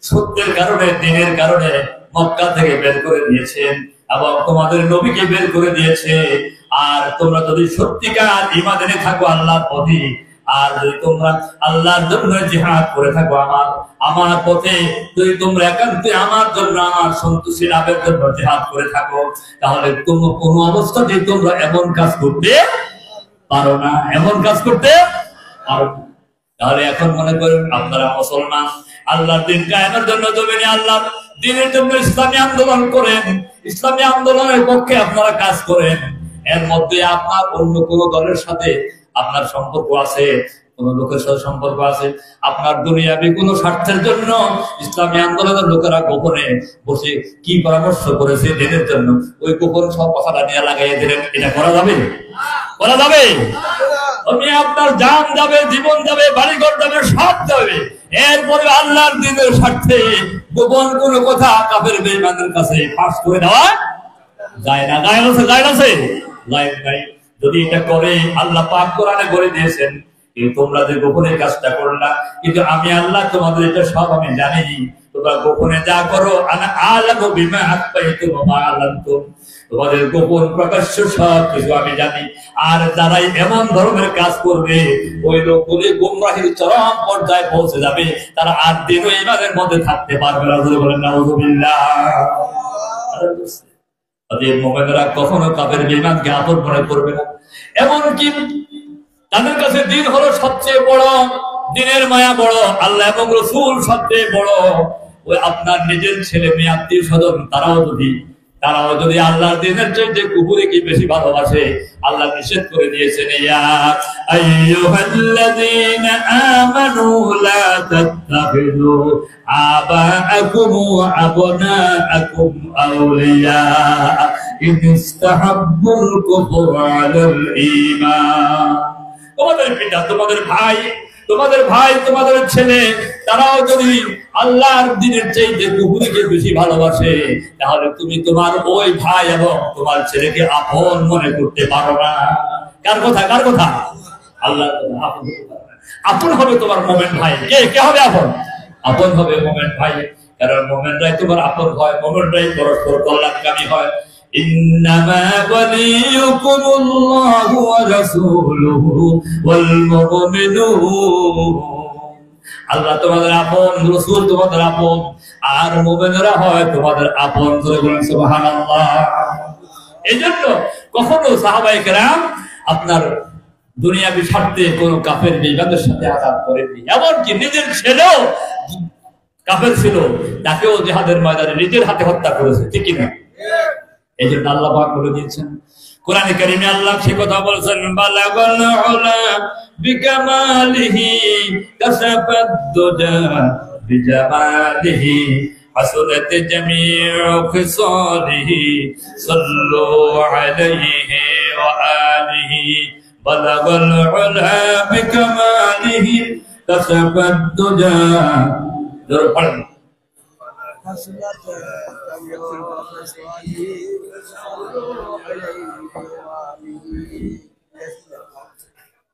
সত্যের কারণে, দ্বীনের কারণে মক্কা থেকে বের করে দিয়েছেন এবং তোমাদের নবীকে বের করে দিয়েছে। আর তোমরা যদি সত্যিকার ঈমানে থাকো আল্লাহর পথে, আর যদি তোমরা আল্লাহর জন্য জিহাদ করে থাকো আমার পথে, যদি তোমরা একান্তে আমার জন্য, আমার সন্তুষ্টি লাভের জন্য জিহাদ করে থাকো, তাহলে তোমরা কোনো অবস্থাতেই তোমরা এমন কাজ করতে পারো না, এমন কাজ করতে পারো না। তাহলে এখন মনে করেন আপনারা মুসলমান, আল্লাহর দ্বীন কায়েমের জন্য জমিনে আল্লাহর দ্বীনের জন্য ইসলামী আন্দোলন করেন, ইসলামী আন্দোলনের পক্ষে আপনারা কাজ করেন। এর মধ্যে আপনার অন্য কোন দলের সাথে আপনার সম্পর্ক আছে, কোন লোকের সাথে সম্পর্ক আছে, আপনার দুনিয়াবি কোন স্বার্থের জন্য ইসলামী আন্দোলনের লোকেরা গোপনে বসে কি পরামর্শ করেছে দ্বীনের জন্য, ওই গোপন সব কথাটা নিয়ে লাগাইয়ে দিলেন, এটা করা যাবে? করা যাবে? আমি আপনার জান যাবে, জীবন যাবে, বাড়িঘর যাবে, সব যাবে, এরপরে আল্লাহর দ্বীনের স্বার্থে গোপন কোন কথা কাফের বেঈমানদের কাছে ফাঁস করে দেওয়া যায় না। গায়ে আছে, গায়ে আছে, গায়ে নাই। যদি এটা করে, আল্লাহ পাক কোরআনে বলে দিয়েছেন, তোমরা যে গোপনের কাজটা করলা, কিন্তু আমি আল্লাহ তোমাদের এটা সব আমি জানি। তোমরা গোপনে যা করো, আনা আলামু বিমা আখফাইতুম ওয়া মা আলানতুম, তোমাদের গোপন প্রকাশ্য সব কিছু আমি জানি। আর যারাই এমন ধরনের কাজ করবে, ওই লোকগুলি গুমরাহির চরম পর্যায়ে পৌঁছে যাবে, তারা আর দিনও ঈমানের মধ্যে থাকতে পারবে না। বলেন নাউযুবিল্লাহ। মুমিনরা কখনো কাফের বেঈমানকে আপন মনে করবে না। এমনকি তাদের কাছে দ্বীন হলো সবচেয়ে বড়, দ্বীনের মায়া বড়, আল্লাহ এবং রাসূল সবচেয়ে বড়। ওই আপনার নিজের ছেলে মেয়ে, আত্মীয় স্বজন, তারাও যদি আল্লাহর দ্বীনের চাইতে কুফরিকে বেশি ভালোবাসে, আল্লাহ নিষেধ করে দিয়েছেন, ইয়া আইয়ুহাল্লাযীনা আমানু লা তাত্তাখিযু আবাআকুম ওয়া আবনাআকুম আওলিয়া ইন ইসতাহাব্বুল কুফরা আলাল ঈমান। তোমাদের পিতা, তোমাদের ভাই, তোমাদের ছেলে, তারাও যদি আল্লাহর দ্বীনের চাইতে কুফরিকে বেশি ভালোবাসে, তাহলে তুমি তোমার ওই ভাই এবং তোমার ছেলেকে আপন মনে করতে পারো না। কার কথা? কার কথা? আল্লাহ। আপন হবে তোমার মুমিন ভাই। কে হবে আপন? আপন হবে মুমিন ভাই। কারণ মুমিনরাই তোমার আপন হয়, মুমিনরাই পরস্পর কল্যাণকামী হয়। إنما وليكم الله ورسوله والمؤمنون। আল্লাহ তোমাদের আপন, রাসূল তোমাদের আপন, আর মুমিনরা হয় তোমাদের আপন। সুবহানাল্লাহ। এইজন্য কখনো সাহাবায়ে কেরাম আপনার দুনিয়াবি স্বার্থে কোন কাফের বেঈমানদের সাথে আঘাত করেননি। এমনকি নিজের ছেলেও কাফের ছিল, তাকেও জিহাদের ময়দানে নিজের হাতে হত্যা করেছে, ঠিক কি না? এই জন্য আল্লাহ পাক বলে দিয়েছেন কোরআনে কারিমে, আল্লাহ সে কথা বলেছেন, বালাগাল উলা বিকামালিহি কাসাফাদ দুজা বিজামালিহি হাসনাত জামিউ খিসালিহি সাল্লু আলাইহি ওয়া আলিহি বালাগাল উলা বিকামালিহি কাসাফাদ দুজা।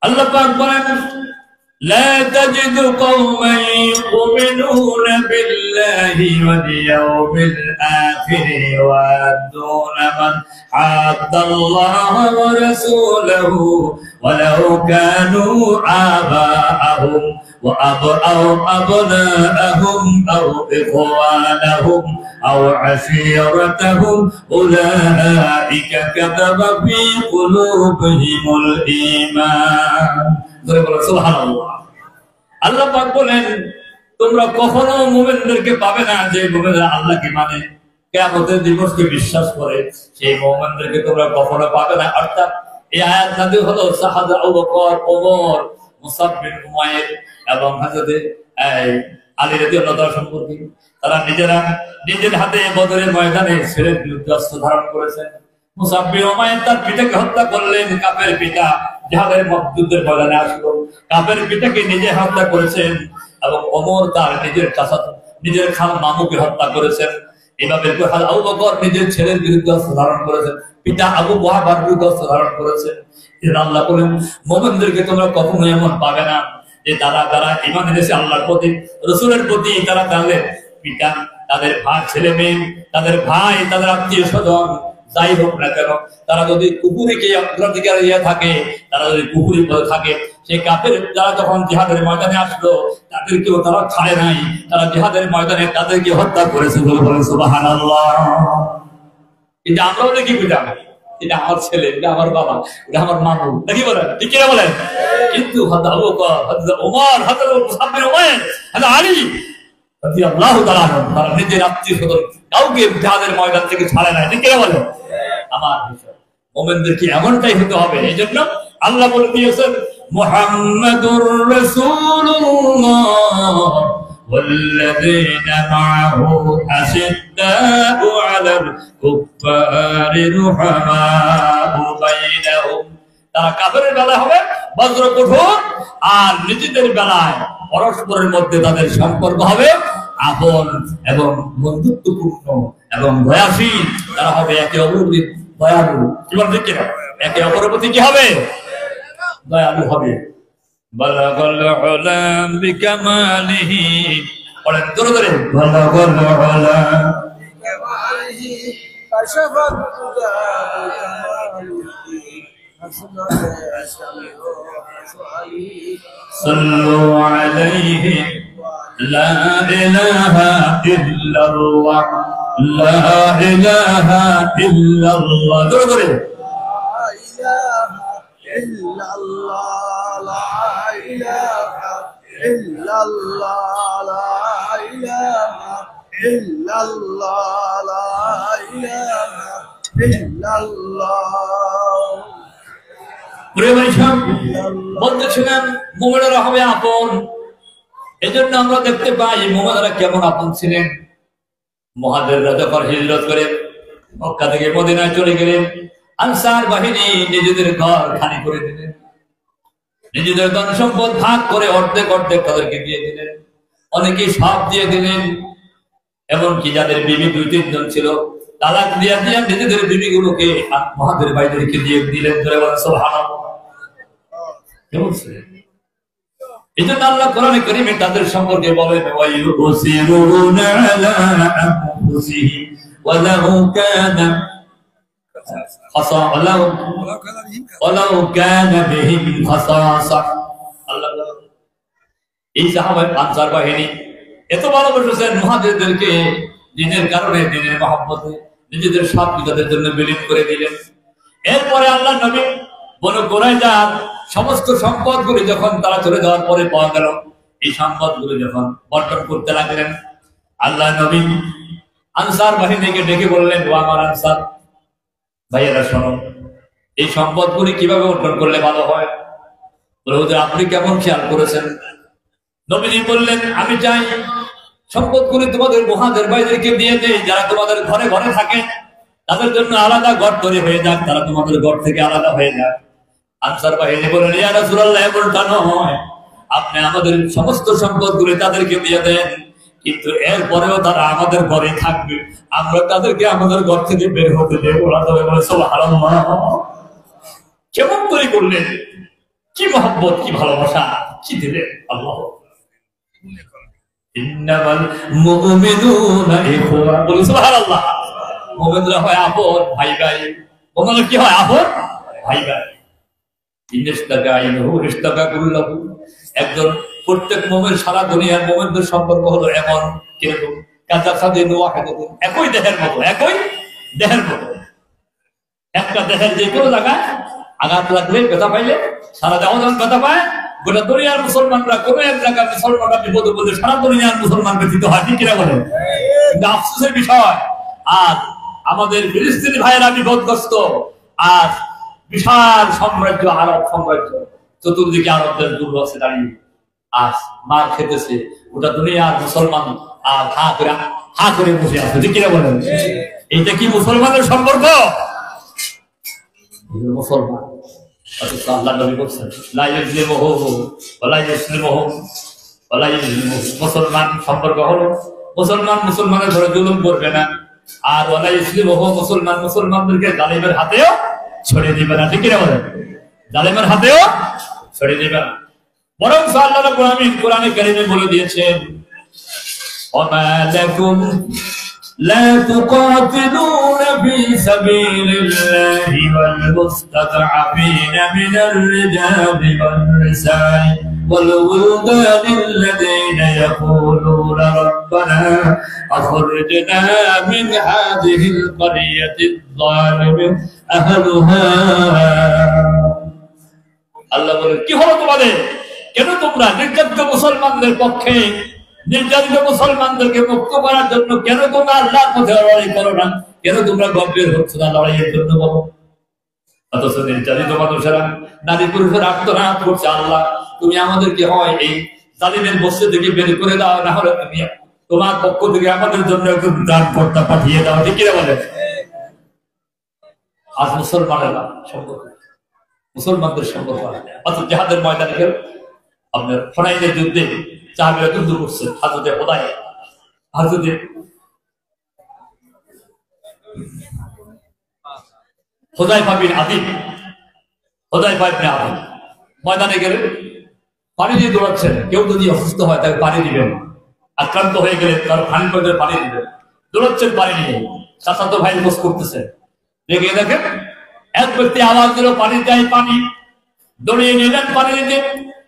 আল্লাহ পাক বলেন لا تجد قوما يؤمنون بالله واليوم الآخر يوادون من حاد الله ورسوله ولو كانوا آباءهم أو أبناءهم أو إخوانهم أو عشيرتهم أولئك كتب في قلوبهم الإيمان. সুবহানাল্লাহ। আল্লাহ পাক বলেন তোমরা কখনো মুমিনদেরকে পাবে না যে মুমিনরা আল্লাহকে মানে কিয়ামতের দিবসকে বিশ্বাস করে, সেই মুমিনদেরকে তোমরা কখনো পাবে না। অর্থাৎ এই আয়াত নাযিল হলো সাহাবা আবু বকর, ওমর, মুসাব বিন উমাইর এবং হযরত আলী রাদিয়াল্লাহু তাআলা সম্পর্কে। তারা নিজের হাতে বদরের ময়দানে ছেলের বিরুদ্ধে অস্ত্র ধারণ করেছেন। মুসাব বিন উমাইর তার পিতাকে হত্যা করলেন। কাফের পিতা যাদের যুদ্ধের ময়দানে আসলো, কাফের পিতাকে নিজে হত্যা করেছেন এবং ওমর তার নিজের খাল মামুকে হত্যা করেছেন। এভাবে আবু বকর নিজের ছেলের বিরুদ্ধে অস্ত্র ধারণ করেছেন, পিতা আবু ওয়াহাবার বিরুদ্ধে অস্ত্র ধারণ করেছেন। আল্লাহ বলেন মুমিনদেরকে তোমরা কখনো এমন পাবে না যে তারা ঈমান এনেছে আল্লাহর প্রতি, রাসূলের প্রতি, তারা তাদের পিতা, তাদের ভাই, ছেলে মেয়ে, তাদের ভাই, তাদের আত্মীয় স্বজন যাই হোক না কেন, তারা যদি কুফুরিকে অগ্রাধিকার দিয়ে থাকে, তারা যদি কুফুরি করে থাকে, সেই কাফের যারা যখন জিহাদের ময়দানে আসলো তাদেরকেও তারা ছাড়ে নাই, তারা জিহাদের ময়দানে তাদেরকে হত্যা করেছে। সুবহানাল্লাহ। এটা আমরাও দেখি বুঝলাম, এটা আমার ছেলে, এটা আমার বাবা, এটা আমার মামু, নাকি বলেন? ঠিক কিনা বলেন? কিন্তু হযরত আবু বকর, হযরত ওমর, হযরত মুসাব বিন উমাইর, হযরত আলী রাদিয়াল্লাহু তাআলা তারা নিজের আত্মীয় স্বজন কাউকে জিহাদের ময়দান থেকে ছাড়ে নাই। ঠিক কিনা বলেন? আমার মুমিনদেরকে এমনটাই হতে হবে। এই জন্য আল্লাহ বলে দিয়েছেন মুহাম্মাদুর রাসূলুল্লাহ والذين معه أشداء على الكفار رحماء بينهم। তারা কাফেরের বেলায় হবে বজ্র কঠোর, আর নিজেদের বেলায় পরস্পরের মধ্যে তাদের সম্পর্ক হবে আপন এবং বন্ধুত্বপূর্ণ এবং দয়াশীল। তারা হবে একে অপরের প্রতি দয়ালু। কি বলতে কি একে অপরের প্রতি কি হবে? দয়ালু হবে। বালাগাল উলাম বিকামালিহি, বলেন জোরে জোরে, বালাগাল উলাম বিকামালিহি কাশাফাত সাল্লু আলাইহি লা ইলাহা ইল্লাল্লাহ লা ইলাহা ইল্লাল্লাহ। জোরে জোরে, লা ইলাহা ইল্লাল্লাহ লা ইলাহা ইল্লাল্লাহ লা ইলাহা ইল্লাল্লাহ লা ইলাহা ইল্লাল্লাহ। প্রিয় ভাই সাহেব বলতেছিলেন মুমিনেরা হবে আপন। এজন্য আমরা দেখতে পাই মুমিনেরা কেমন আপন ছিলেন। মুহাজিররা যখন হিজরত করে মক্কা থেকে মদিনায় চলে গেলেন, আনসার বাহিনী নিজেদের ঘর খালি করে দিলেন, নিজেদের ধন সম্পদ ভাগ করে অর্ধেক অর্ধেক তাদেরকে দিয়ে দিলেন, অনেকেই সব দিয়ে দিলেন। এমনকি যাদের বিবি 2-3 জন ছিল তালাক দিয়ে নিজেদের বিবিগুলোকে মুহাজির ভাইদেরকে দিয়ে দিলেন। সুবহানাল্লাহ। এই জন্য আল্লাহ কোরআনে কারীমে তাদের সম্পর্কে বলেন ওয়ায়ুসিরুনা আলা আনফুসিহিম ওয়ালাউ কানা ওয়ালাউ কানা বিহিম খাসাসা। আল্লাহ এই সাহাবা আনসার বাহিনী এত ভালোবাসেন মুহাজিরদেরকে, দিনের কারণে, দিনের মহব্বতে নিজেদের সব বিপদের জন্য বিলীন করে দিলেন। এরপরে আল্লাহ নবী বনু কুরাইজার সমস্ত সম্পদগুলি যখন তারা চলে যাওয়ার পরে পাওয়া গেল, এই সম্পদগুলি যখন বন্টন করতে লাগলেন, আল্লাহ নবী আনসার বাহিনীকে ডেকে বললেন, ও আমার আনসার ভাইয়েরা শোনো, এই সম্পদগুলি কিভাবে বন্টন করলে ভালো হয়? বলে আপনি কেমন খেয়াল করেছেন? নবীজি বললেন, আমি চাই সম্পদগুলি তোমাদের মুহাজির ভাইদেরকে দিয়ে দেই, যারা তোমাদের ঘরে ঘরে থাকে তাদের জন্য আলাদা ঘর তৈরি হয়ে যাক, তারা তোমাদের ঘর থেকে আলাদা হয়ে যাক। আনসার বাহিনী বললেন, ইয়া রাসূলুল্লাহ, এমনটা নয়, আপনি আমাদের সমস্ত সম্পদগুলি তাদেরকে দিয়ে দেন, কিন্তু এরপরেও তারা আমাদের ঘরে থাকবে, আমরা তাদেরকে আমাদের ঘর থেকে বের হতে দেবো না। তবে বলে সুবহানাল্লাহ, কেমন তৈরি করলেন, কি মহব্বত, কি ভালোবাসা, কি দিলেন আল্লাহ। ইন্নামাল মুমিনুনা ইখওয়া, বলে সুবহানাল্লাহ। মুমিনরা হয় আপন ভাই ভাই, মুমিনরা কি হয় আপন ভাই ভাই। একজন প্রত্যেক মুমিন, সারা দুনিয়ার মুমিনদের সম্পর্ক হলো এমন, কিরকম একই দেহের মতো, একই দেহের মতো। একটা দেহের যে কোনো জায়গায় আঘাত লাগলে, ব্যথা পাইলে সারা দেহ যখন ব্যথা পায়, গোটা দুনিয়ার মুসলমানরা কোনো এক জায়গায় মুসলমানরা বিপদে বলতে সারা দুনিয়ার মুসলমান ব্যথিত হয়, ঠিক কিনা বলে? কিন্তু আফসোসের বিষয়, আর আমাদের ফিলিস্তিনি ভাইয়েরা বিপদগ্রস্ত, আর বিশাল সাম্রাজ্য, আরব সাম্রাজ্য, চতুর্দিকে আরবদের দুর্বলছে দাঁড়িয়ে আজ মার খেতেছে গোটা দুনিয়ার মুসলমান, আর হা করে বসে আছে, ঠিক কিনা বলেন? এইটা কি মুসলমানের সম্পর্ক? মুসলমান আল্লাহ নবী বলছেন, লা ইউযলিমুহু ওয়া লা ইউসলিমুহু ওয়া লা ইউযলিমুহু। মুসলমান সম্পর্ক হলো মুসলমান মুসলমানের ঘরে জুলুম করবে না, আর ওয়া লা ইউসলিমুহু, মুসলমান মুসলমানদেরকে জালিমের হাতেও ছড়িয়ে দিবে না, ঠিক কিনা বলেন? জালিমের হাতেও ছড়িয়ে দিবে না। বরং আল্লাহ রাব্বুল আলামিন কোরআনে কারীমে বলে দিয়েছেন, ওমা লাকুম لا تقاتلون في سبيل الله والمستضعفين من الرجال والنساء والولدان الذين يقولون ربنا أخرجنا من هذه القرية الظالم أهلها। আল্লাহ বলেন, কি হলো তোমাদের? কেন তোমরা নির্যাতিত মুসলমানদের পক্ষে, নির্যাতিত মুসলমানদেরকে মুক্ত করার জন্য কেন তোমরা আল্লাহর পথে লড়াই করো না? কেন তোমরা গম্ভীর হচ্ছ না লড়াইয়ের জন্য? বলো। অথচ নির্যাতিত মানুষেরা, নারী পুরুষের আর্তনাদ করছে, আল্লাহ তুমি আমাদেরকে হয় এই জালিমের বস্তি থেকে বের করে দাও, না হলে তুমি তোমার পক্ষ থেকে আমাদের জন্য একজন ত্রাণকর্তা পাঠিয়ে দাও, ঠিক কিনা বলে? আজ মুসলমানেরা সম্পর্ক, মুসলমানদের সম্পর্ক, অথচ জিহাদের ময়দানে গেল, আপনার হুনাইনের যুদ্ধে সাহাবীরা যুদ্ধ করছে, হযরতে হুযায়ফা বিন আদিব ময়দানে গেলে পানি দিয়ে দৌড়াচ্ছেন। কেউ যদি অসুস্থ হয় তাকে পানি দিবেন, আক্রান্ত হয়ে গেলে তার পানির প্রয়োজন, পানি দিবেন, দৌড়াচ্ছেন পানি নিয়ে। চাচাতো ভাই বস করতেছে, দেখে দেখেন এক ব্যক্তি আওয়াজ দিল, পানি চাই, পানি। দৌড়িয়ে নিলেন পানি দিতে,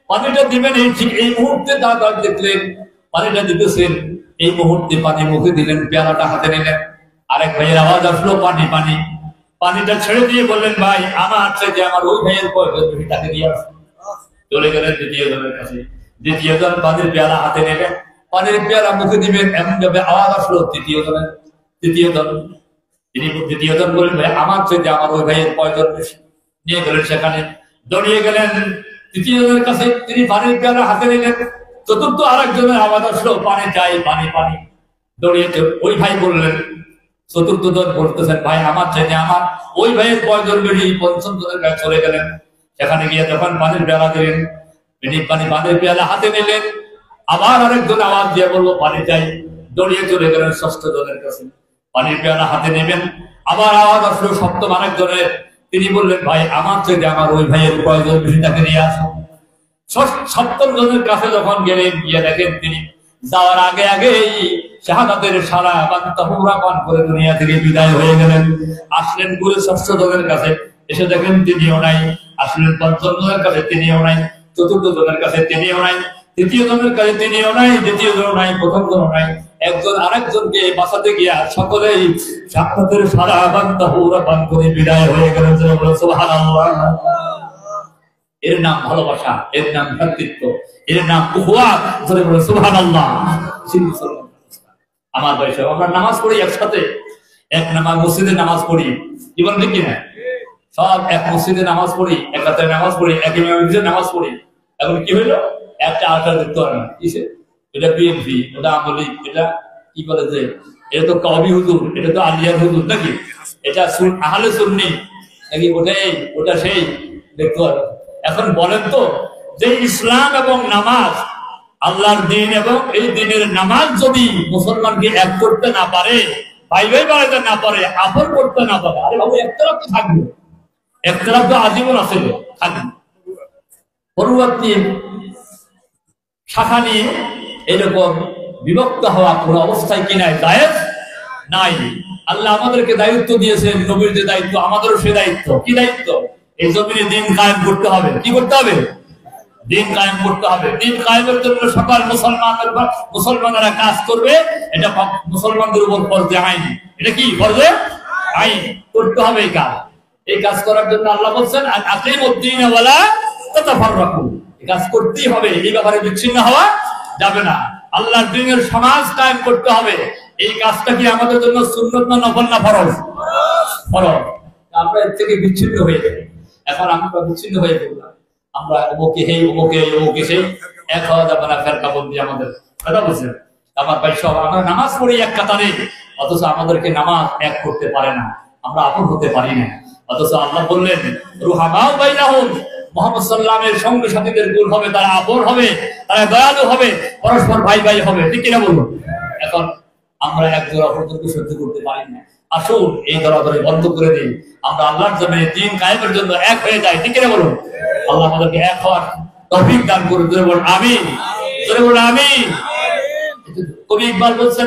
পানিটা দিবেন, এই মুহূর্তে দাদা দেখলেন পানিটা দিতেছেন, এই মুহূর্তে পানি মুখে দিলেন, পেয়ালাটা হাতে নিলেন, আরেক ভাইয়ের আওয়াজ আসলো, পানি পানি। পানিটা ছেড়ে দিয়ে বললেন, ভাই আমার চাইতে আমার ওই ভাইয়ের প্রয়োজন, তাকে দিয়ে আসো। চলে গেলেন দ্বিতীয় জনের কাছে, দ্বিতীয় জন পানির পেয়ালা হাতে নিলেন, পানির পেয়ালা মুখে দিবেন, এমন ভাবে আওয়াজ আসলো তৃতীয় জন, তিনি দ্বিতীয় জন বললেন, ভাই আমার চাইতে আমার ওই ভাইয়ের প্রয়োজন বেশি। নিয়ে গেলেন সেখানে, দৌড়িয়ে গেলেন তৃতীয় জনের কাছে, তিনি পানির পেয়ালা হাতে নিলেন। চতুর্থ আরেকজনের আওয়াজ আসলো, পানি চাই, পানি পানি। দৌড়িয়ে ওই ভাই বললেন, চতুর্থ জন বলতেছেন, ভাই আমার চাইতে আমার ওই ভাইয়ের প্রয়োজন বেশি। পঞ্চম জনের কাছে চলে গেলেন, সেখানে গিয়ে যখন পানির পেয়ালা দিলেন, তিনি পানির পেয়ালা হাতে নিলেন, আবার আরেকজন আওয়াজ দিয়ে বললো, পানি চাই। দৌড়িয়ে চলে গেলেন ষষ্ঠ জনের কাছে, পানির পেয়ালা হাতে নেবেন, আবার আওয়াজ আসলো সপ্তম আরেকজনের, তিনি বললেন, ভাই আমার চাইতে আমার ওই ভাইয়ের প্রয়োজন বেশি, তাকে নিয়ে আসো। সপ্তম জনের কাছে যখন গেলেন, গিয়ে দেখেন তিনি যাওয়ার আগে আগেই শাহাদাতের সারা তাহুরা পান করে দুনিয়া থেকে বিদায় হয়ে গেলেন। আসলেন গুরু ষষ্ঠ জনের কাছে, এসে দেখেন তিনিও নাই। আসলেন পঞ্চম জনের কাছে, তিনিও নাই। চতুর্থ জনের কাছে, তিনিও নাই। তৃতীয় জনের কাছে, তিনিও নাই। দ্বিতীয় জন নাই, প্রথম জন নাই। একজন আরেকজনকে বাঁচাতে গিয়া সকলেই শাহাদাতের সারা তাহুরা পান করে বিদায় হয়ে গেলেন। সুবহানাল্লাহ। এর নাম ভালোবাসা, এর নাম ভ্রাতৃত্ব, এর নাম উহুয়া। সুবহানাল্লাহ। আমার বয়সে আমরা নামাজ পড়ি একসাথে, এক নামাজ মসজিদে নামাজ পড়ি, কি বলেন ঠিক কিনা? সব এক মসজিদে নামাজ পড়ি, এক রাতে নামাজ পড়ি, এক ইমামে নামাজ পড়ি। এখন কি হইলো, একটা আলটা দেখতে হয় না, কিসে? এটা বিএনপি, ওটা আমলি, এটা কি বলে যে এটা তো কবি হুজুর, এটা তো আলিয়ার হুজুর নাকি, এটা আহলে সুন্নি নাকি, ওটা সেই দেখতে হয়। এখন বলেন তো, যে ইসলাম এবং নামাজ আল্লাহর দিন এবং এই দিনের নামাজ যদি মুসলমানকে এক করতে না পারে, ভাই ভাই বাড়াতে না পারে, আপন করতে না পারে, আরে বাবু একতরফ তো থাকবে, একতরফ তো আজীবন আছে থাকবে। পরবর্তী শাখা নিয়ে এরকম বিভক্ত হওয়া কোন অবস্থায় কি নাই, জায়েজ নাই। আল্লাহ আমাদেরকে দায়িত্ব দিয়েছেন, নবীর যে দায়িত্ব আমাদেরও সে দায়িত্ব। কি দায়িত্ব? এই জমিনে দিন কায়েম করতে হবে। কি করতে হবে? দিন কায়েম করতে হবে। দিন কায়েমের জন্য সকল মুসলমানেরা কাজ করবে, এটা মুসলমানদের উপর ফরজে আইন। এটা কি ফরজে আইন? করতে হবে এই কাজ। এই কাজ করার জন্য আল্লাহ বলছেন আকিমুদ্দিন ওয়ালা তাতাফাররাকু, এই কাজ করতেই হবে, এই ব্যাপারে বিচ্ছিন্ন হওয়া যাবে না। আল্লাহর দ্বীনের সমাজ কায়েম করতে হবে। এই কাজটা কি আমাদের জন্য সুন্নত না নফল না ফরজ? ফরজ। আমরা এর থেকে বিচ্ছিন্ন হয়ে যাই। এখন আমরা বিচ্ছিন্ন হয়ে গেলাম, আমরা অমুকে হেই অমুকে অমুকে সেই, এক হওয়া যাবে না। ফেরকাবন্দি আমাদের কথা বলছেন। আমার ভাই সব আমরা নামাজ পড়ি এক কাতারে, অথচ আমাদেরকে নামাজ এক করতে পারে না, আমরা আপন হতে পারি না। অথচ আল্লাহ বললেন রুহামাউ বাইনাহুম, মুহাম্মদ সাল্লাল্লাহু সঙ্গে সাথীদের গুণ হবে, তারা আপন হবে, তারা দয়ালু হবে, পরস্পর ভাই ভাই হবে। ঠিক কিনা বলুন? এখন আমরা এক জোড়া অপরকে সহ্য করতে পারি না। আসুন এই দরাদরি বন্ধ করে দিই, আমরা আল্লাহর জমিনে দিন কায়েমের জন্য এক হয়ে যাই। ঠিক কিনা বলুন? আল্লাহ আমাদেরকে এক হওয়ার তৌফিক দান করুন। জোরে বলুন আমিন। জোরে বলুন আমিন। কবি ইকবাল বলছেন